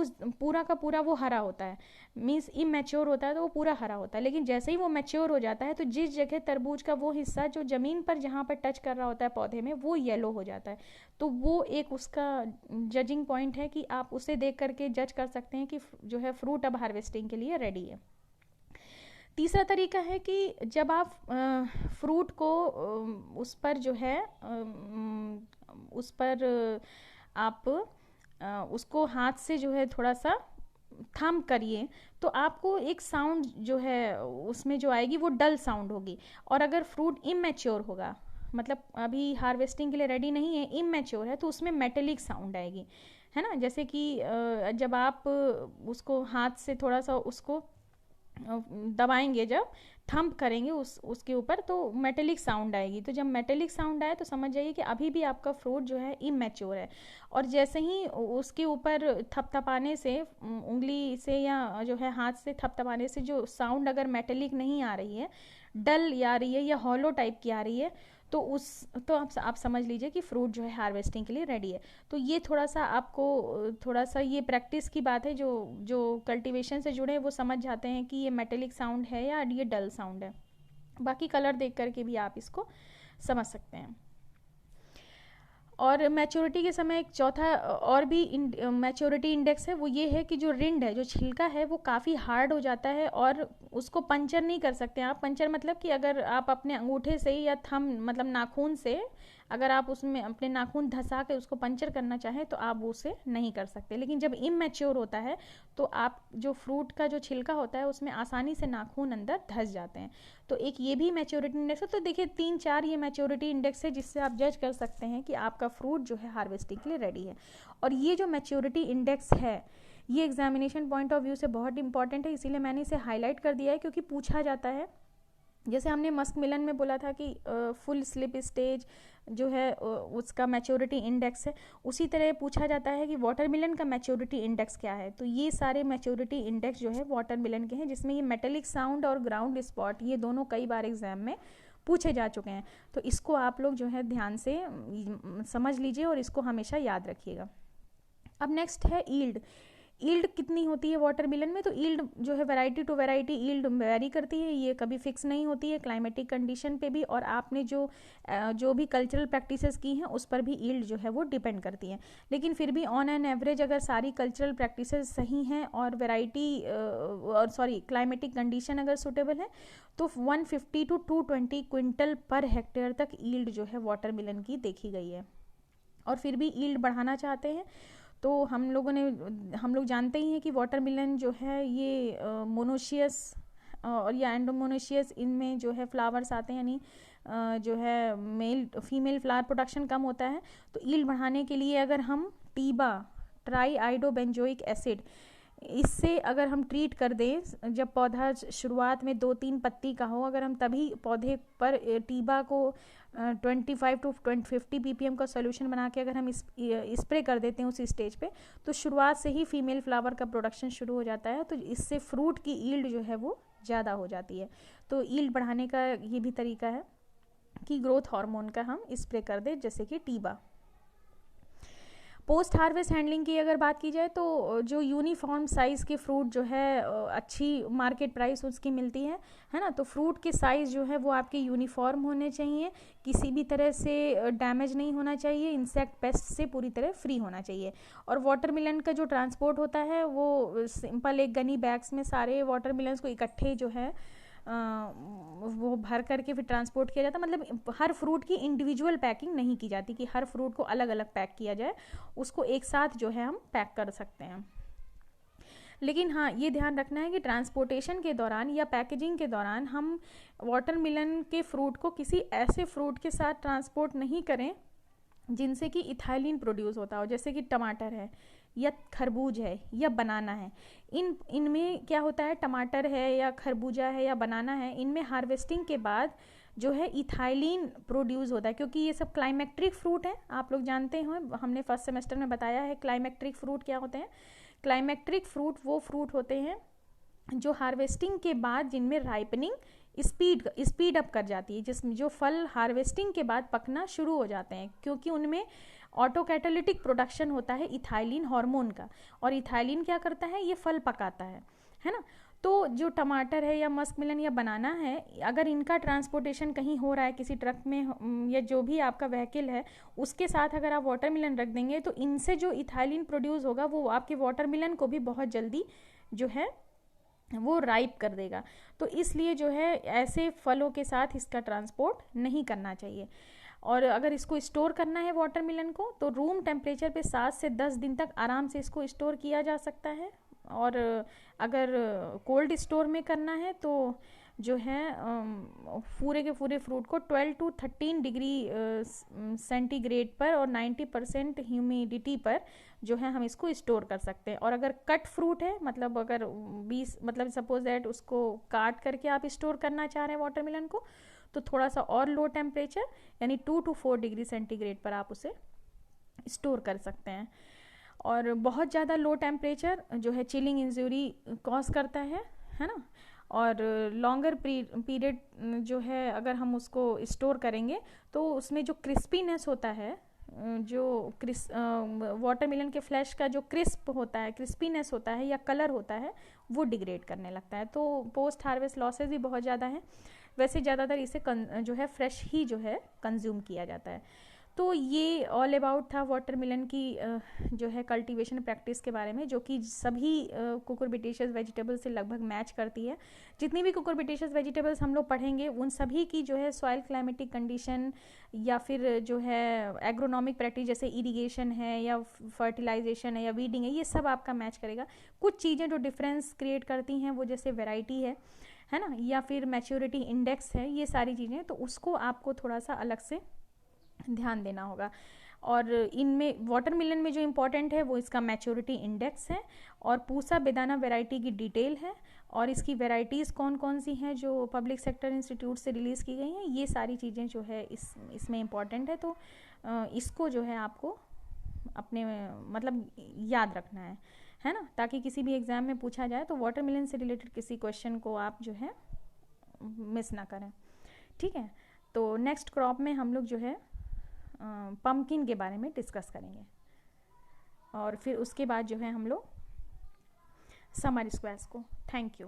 उस पूरा का पूरा वो हरा होता है, मीन्स इमेच्योर होता है तो वो पूरा हरा होता है। लेकिन जैसे ही वो मैच्योर हो जाता है तो जिस जगह तरबूज का वो हिस्सा जो ज़मीन पर जहाँ पर टच कर रहा होता है पौधे में वो येलो हो जाता है। तो वो एक उसका जजिंग पॉइंट है कि आप उसे देख करके जज कर सकते हैं कि जो है फ्रूट अब हार्वेस्टिंग के लिए रेडी है। तीसरा तरीका है कि जब आप फ्रूट को उस पर जो है उस पर आप उसको हाथ से जो है थोड़ा सा थम करिए तो आपको एक साउंड जो है उसमें जो आएगी वो डल साउंड होगी। और अगर फ्रूट इमेच्योर होगा, मतलब अभी हार्वेस्टिंग के लिए रेडी नहीं है, इमैच्योर है, तो उसमें मेटेलिक साउंड आएगी, है ना। जैसे कि जब आप उसको हाथ से थोड़ा सा उसको दबाएंगे, जब थंप करेंगे उसके ऊपर, तो मेटेलिक साउंड आएगी। तो जब मेटेलिक साउंड आए तो समझ जाइए कि अभी भी आपका फ्रूट जो है इमैच्योर है। और जैसे ही उसके ऊपर थपथपाने से, उंगली से या जो है हाथ से थपथपाने से जो साउंड अगर मेटेलिक नहीं आ रही है, डल आ रही है या हॉलो टाइप की आ रही है, तो आप समझ लीजिए कि फ्रूट जो है हार्वेस्टिंग के लिए रेडी है। तो ये थोड़ा सा आपको, थोड़ा सा ये प्रैक्टिस की बात है, जो जो कल्टीवेशन से जुड़े हैं वो समझ जाते हैं कि ये मेटेलिक साउंड है या ये डल साउंड है। बाकी कलर देख करके भी आप इसको समझ सकते हैं। और मैच्योरिटी के समय एक चौथा और भी मैच्योरिटी इंडेक्स है, वो ये है कि जो रिंड है, जो छिलका है, वो काफ़ी हार्ड हो जाता है और उसको पंचर नहीं कर सकते आप। पंचर मतलब कि अगर आप अपने अंगूठे से या थंब मतलब नाखून से अगर आप उसमें अपने नाखून धंसा के उसको पंचर करना चाहें तो आप उसे नहीं कर सकते। लेकिन जब इमैच्योर होता है तो आप जो फ्रूट का जो छिलका होता है उसमें आसानी से नाखून अंदर धंस जाते हैं। तो एक ये भी मैच्योरिटी इंडेक्स है। तो देखिए 3-4 ये मैच्योरिटी इंडेक्स है जिससे आप जज कर सकते हैं कि आपका फ्रूट जो है हार्वेस्टिंग के लिए रेडी है। और ये जो मैच्योरिटी इंडेक्स है ये एग्जामिनेशन पॉइंट ऑफ व्यू से बहुत इंपॉर्टेंट है, इसीलिए मैंने इसे हाईलाइट कर दिया है, क्योंकि पूछा जाता है। जैसे हमने मस्क मिलन में बोला था कि फुल स्लिप स्टेज जो है उसका मैच्योरिटी इंडेक्स है, उसी तरह पूछा जाता है कि वाटरमेलन का मैच्योरिटी इंडेक्स क्या है। तो ये सारे मैच्योरिटी इंडेक्स जो है वाटरमेलन के हैं, जिसमें ये मेटेलिक साउंड और ग्राउंड स्पॉट ये दोनों कई बार एग्जाम में पूछे जा चुके हैं। तो इसको आप लोग जो है ध्यान से समझ लीजिए और इसको हमेशा याद रखिएगा। अब नेक्स्ट है ईल्ड। ईल्ड कितनी होती है वाटरमेलन में? तो ईल्ड जो है variety to variety yield vary करती है, ये कभी फिक्स नहीं होती है, क्लाइमेटिक कंडीशन पे भी और आपने जो भी कल्चरल प्रैक्टिसेस की हैं उस पर भी ईल्ड जो है वो डिपेंड करती है। लेकिन फिर भी ऑन एन एवरेज अगर सारी कल्चरल प्रैक्टिसेस सही हैं और क्लाइमेटिक कंडीशन अगर सुटेबल है तो 150 to 220 क्विंटल पर हेक्टेयर तक ईल्ड जो है वाटरमेलन की देखी गई है। और फिर भी ईल्ड बढ़ाना चाहते हैं तो हम लोग जानते ही हैं कि वाटरमेलन जो है ये मोनोशियस और या एंडोमोनोशियस, इनमें जो है फ्लावर्स आते हैं, यानी जो है मेल फीमेल फ्लावर प्रोडक्शन कम होता है। तो ईल्ड बढ़ाने के लिए अगर हम टीबा, ट्राई आइडोबेंजोइक एसिड, इससे अगर हम ट्रीट कर दें, जब पौधा शुरुआत में 2-3 पत्ती का हो, अगर हम तभी पौधे पर टीबा को 25 to 50 ppm का सोल्यूशन बना के अगर हम स्प्रे कर देते हैं उस स्टेज पे, तो शुरुआत से ही फीमेल फ्लावर का प्रोडक्शन शुरू हो जाता है। तो इससे फ्रूट की ईल्ड जो है वो ज़्यादा हो जाती है। तो ईल्ड बढ़ाने का ये भी तरीका है कि ग्रोथ हार्मोन का हम स्प्रे कर दें, जैसे कि टीबा। पोस्ट हार्वेस्ट हैंडलिंग की अगर बात की जाए तो जो यूनिफॉर्म साइज़ के फ्रूट जो है अच्छी मार्केट प्राइस उसकी मिलती है ना। तो फ्रूट के साइज़ जो है वो आपके यूनिफॉर्म होने चाहिए, किसी भी तरह से डैमेज नहीं होना चाहिए, इंसेक्ट पेस्ट से पूरी तरह फ्री होना चाहिए। और वाटरमेलन का जो ट्रांसपोर्ट होता है वो सिंपल एक गनी बैग्स में सारे वाटरमेलन्स को इकट्ठे जो है वो भर करके फिर ट्रांसपोर्ट किया जाता है। मतलब हर फ्रूट की इंडिविजुअल पैकिंग नहीं की जाती कि हर फ्रूट को अलग अलग पैक किया जाए, उसको एक साथ जो है हम पैक कर सकते हैं। लेकिन हाँ, ये ध्यान रखना है कि ट्रांसपोर्टेशन के दौरान या पैकेजिंग के दौरान हम वाटरमेलन के फ्रूट को किसी ऐसे फ्रूट के साथ ट्रांसपोर्ट नहीं करें जिनसे कि इथाइलिन प्रोड्यूस होता हो, जैसे कि टमाटर है या खरबूज है या बनाना है। इनमें क्या होता है, टमाटर है या खरबूजा है या बनाना है, इनमें हार्वेस्टिंग के बाद जो है इथाइलिन प्रोड्यूस होता है, क्योंकि ये सब क्लाइमेक्ट्रिक फ्रूट है। आप लोग जानते हो, हमने फर्स्ट सेमेस्टर में बताया है क्लाइमेक्ट्रिक फ्रूट क्या होते हैं। क्लाइमेक्ट्रिक फ्रूट वो फ्रूट होते हैं जो हार्वेस्टिंग के बाद जिनमें राइपनिंग स्पीड अप कर जाती है, जिसमें जो फल हार्वेस्टिंग के बाद पकना शुरू हो जाते हैं, क्योंकि उनमें ऑटो कैटालिटिक प्रोडक्शन होता है इथाइलिन हार्मोन का। और इथाइलिन क्या करता है, ये फल पकाता है ना। तो जो टमाटर है या मस्कमेलन या बनाना है, अगर इनका ट्रांसपोर्टेशन कहीं हो रहा है किसी ट्रक में या जो भी आपका व्हीकल है उसके साथ अगर आप वाटरमेलन रख देंगे तो इनसे जो इथाइलिन प्रोड्यूस होगा वो आपके वाटरमेलन को भी बहुत जल्दी जो है वो राइप कर देगा। तो इसलिए जो है ऐसे फलों के साथ इसका ट्रांसपोर्ट नहीं करना चाहिए। और अगर इसको स्टोर करना है वाटरमेलन को तो रूम टेम्परेचर पे 7 से 10 दिन तक आराम से इसको स्टोर किया जा सकता है। और अगर कोल्ड स्टोर में करना है तो जो है पूरे के पूरे फ्रूट को 12 to 13 डिग्री सेंटीग्रेड पर और 90% ह्यूमिडिटी पर जो है हम इसको स्टोर कर सकते हैं। और अगर कट फ्रूट है, मतलब अगर 20 मतलब सपोज दैट उसको काट करके आप स्टोर करना चाह रहे हैं वाटरमेलन को, तो थोड़ा सा और लो टेम्परेचर यानी 2 to 4 डिग्री सेंटीग्रेड पर आप उसे स्टोर कर सकते हैं। और बहुत ज़्यादा लो टेम्परेचर जो है चिलिंग इंजरी कॉज करता है ना। और लॉन्गर पीरियड जो है अगर हम उसको स्टोर करेंगे तो उसमें जो क्रिस्पीनेस होता है, जो वाटरमेलन के फ्लैश का जो क्रिस्प होता है, क्रिस्पीनेस होता है या कलर होता है, वो डिग्रेड करने लगता है। तो पोस्ट हार्वेस्ट लॉसेज भी बहुत ज़्यादा हैं। वैसे ज़्यादातर इसे जो है फ्रेश ही जो है कंज्यूम किया जाता है। तो ये ऑल अबाउट था वाटरमेलन की जो है कल्टीवेशन प्रैक्टिस के बारे में, जो कि सभी कुकुरबिटेशियस वेजिटेबल्स से लगभग मैच करती है। जितनी भी कुकुरबिटेशियस वेजिटेबल्स हम लोग पढ़ेंगे उन सभी की जो है सॉइल क्लाइमेटिक कंडीशन या फिर जो है एग्रोनॉमिक प्रैक्टिस जैसे इरिगेशन है या फर्टिलाइजेशन है या वीडिंग है, ये सब आपका मैच करेगा। कुछ चीज़ें जो डिफरेंस क्रिएट करती हैं वो जैसे वेराइटी है ना, या फिर मैच्योरिटी इंडेक्स है, ये सारी चीज़ें, तो उसको आपको थोड़ा सा अलग से ध्यान देना होगा। और इनमें वाटरमेलन में जो इम्पोर्टेंट है वो इसका मैच्योरिटी इंडेक्स है और पूसा बेदाना वैरायटी की डिटेल है और इसकी वैरायटीज़ कौन कौन सी हैं जो पब्लिक सेक्टर इंस्टीट्यूट से रिलीज़ की गई हैं, ये सारी चीज़ें जो है इसमें इम्पॉर्टेंट है। तो इसको जो है आपको अपने मतलब याद रखना है ना, ताकि किसी भी एग्ज़ाम में पूछा जाए तो वाटरमेलन से रिलेटेड किसी क्वेश्चन को आप जो है मिस ना करें। ठीक है, तो नेक्स्ट क्रॉप में हम लोग जो है पम्पकिन के बारे में डिस्कस करेंगे और फिर उसके बाद जो है हम लोग समर स्क्वैश को। Thank you.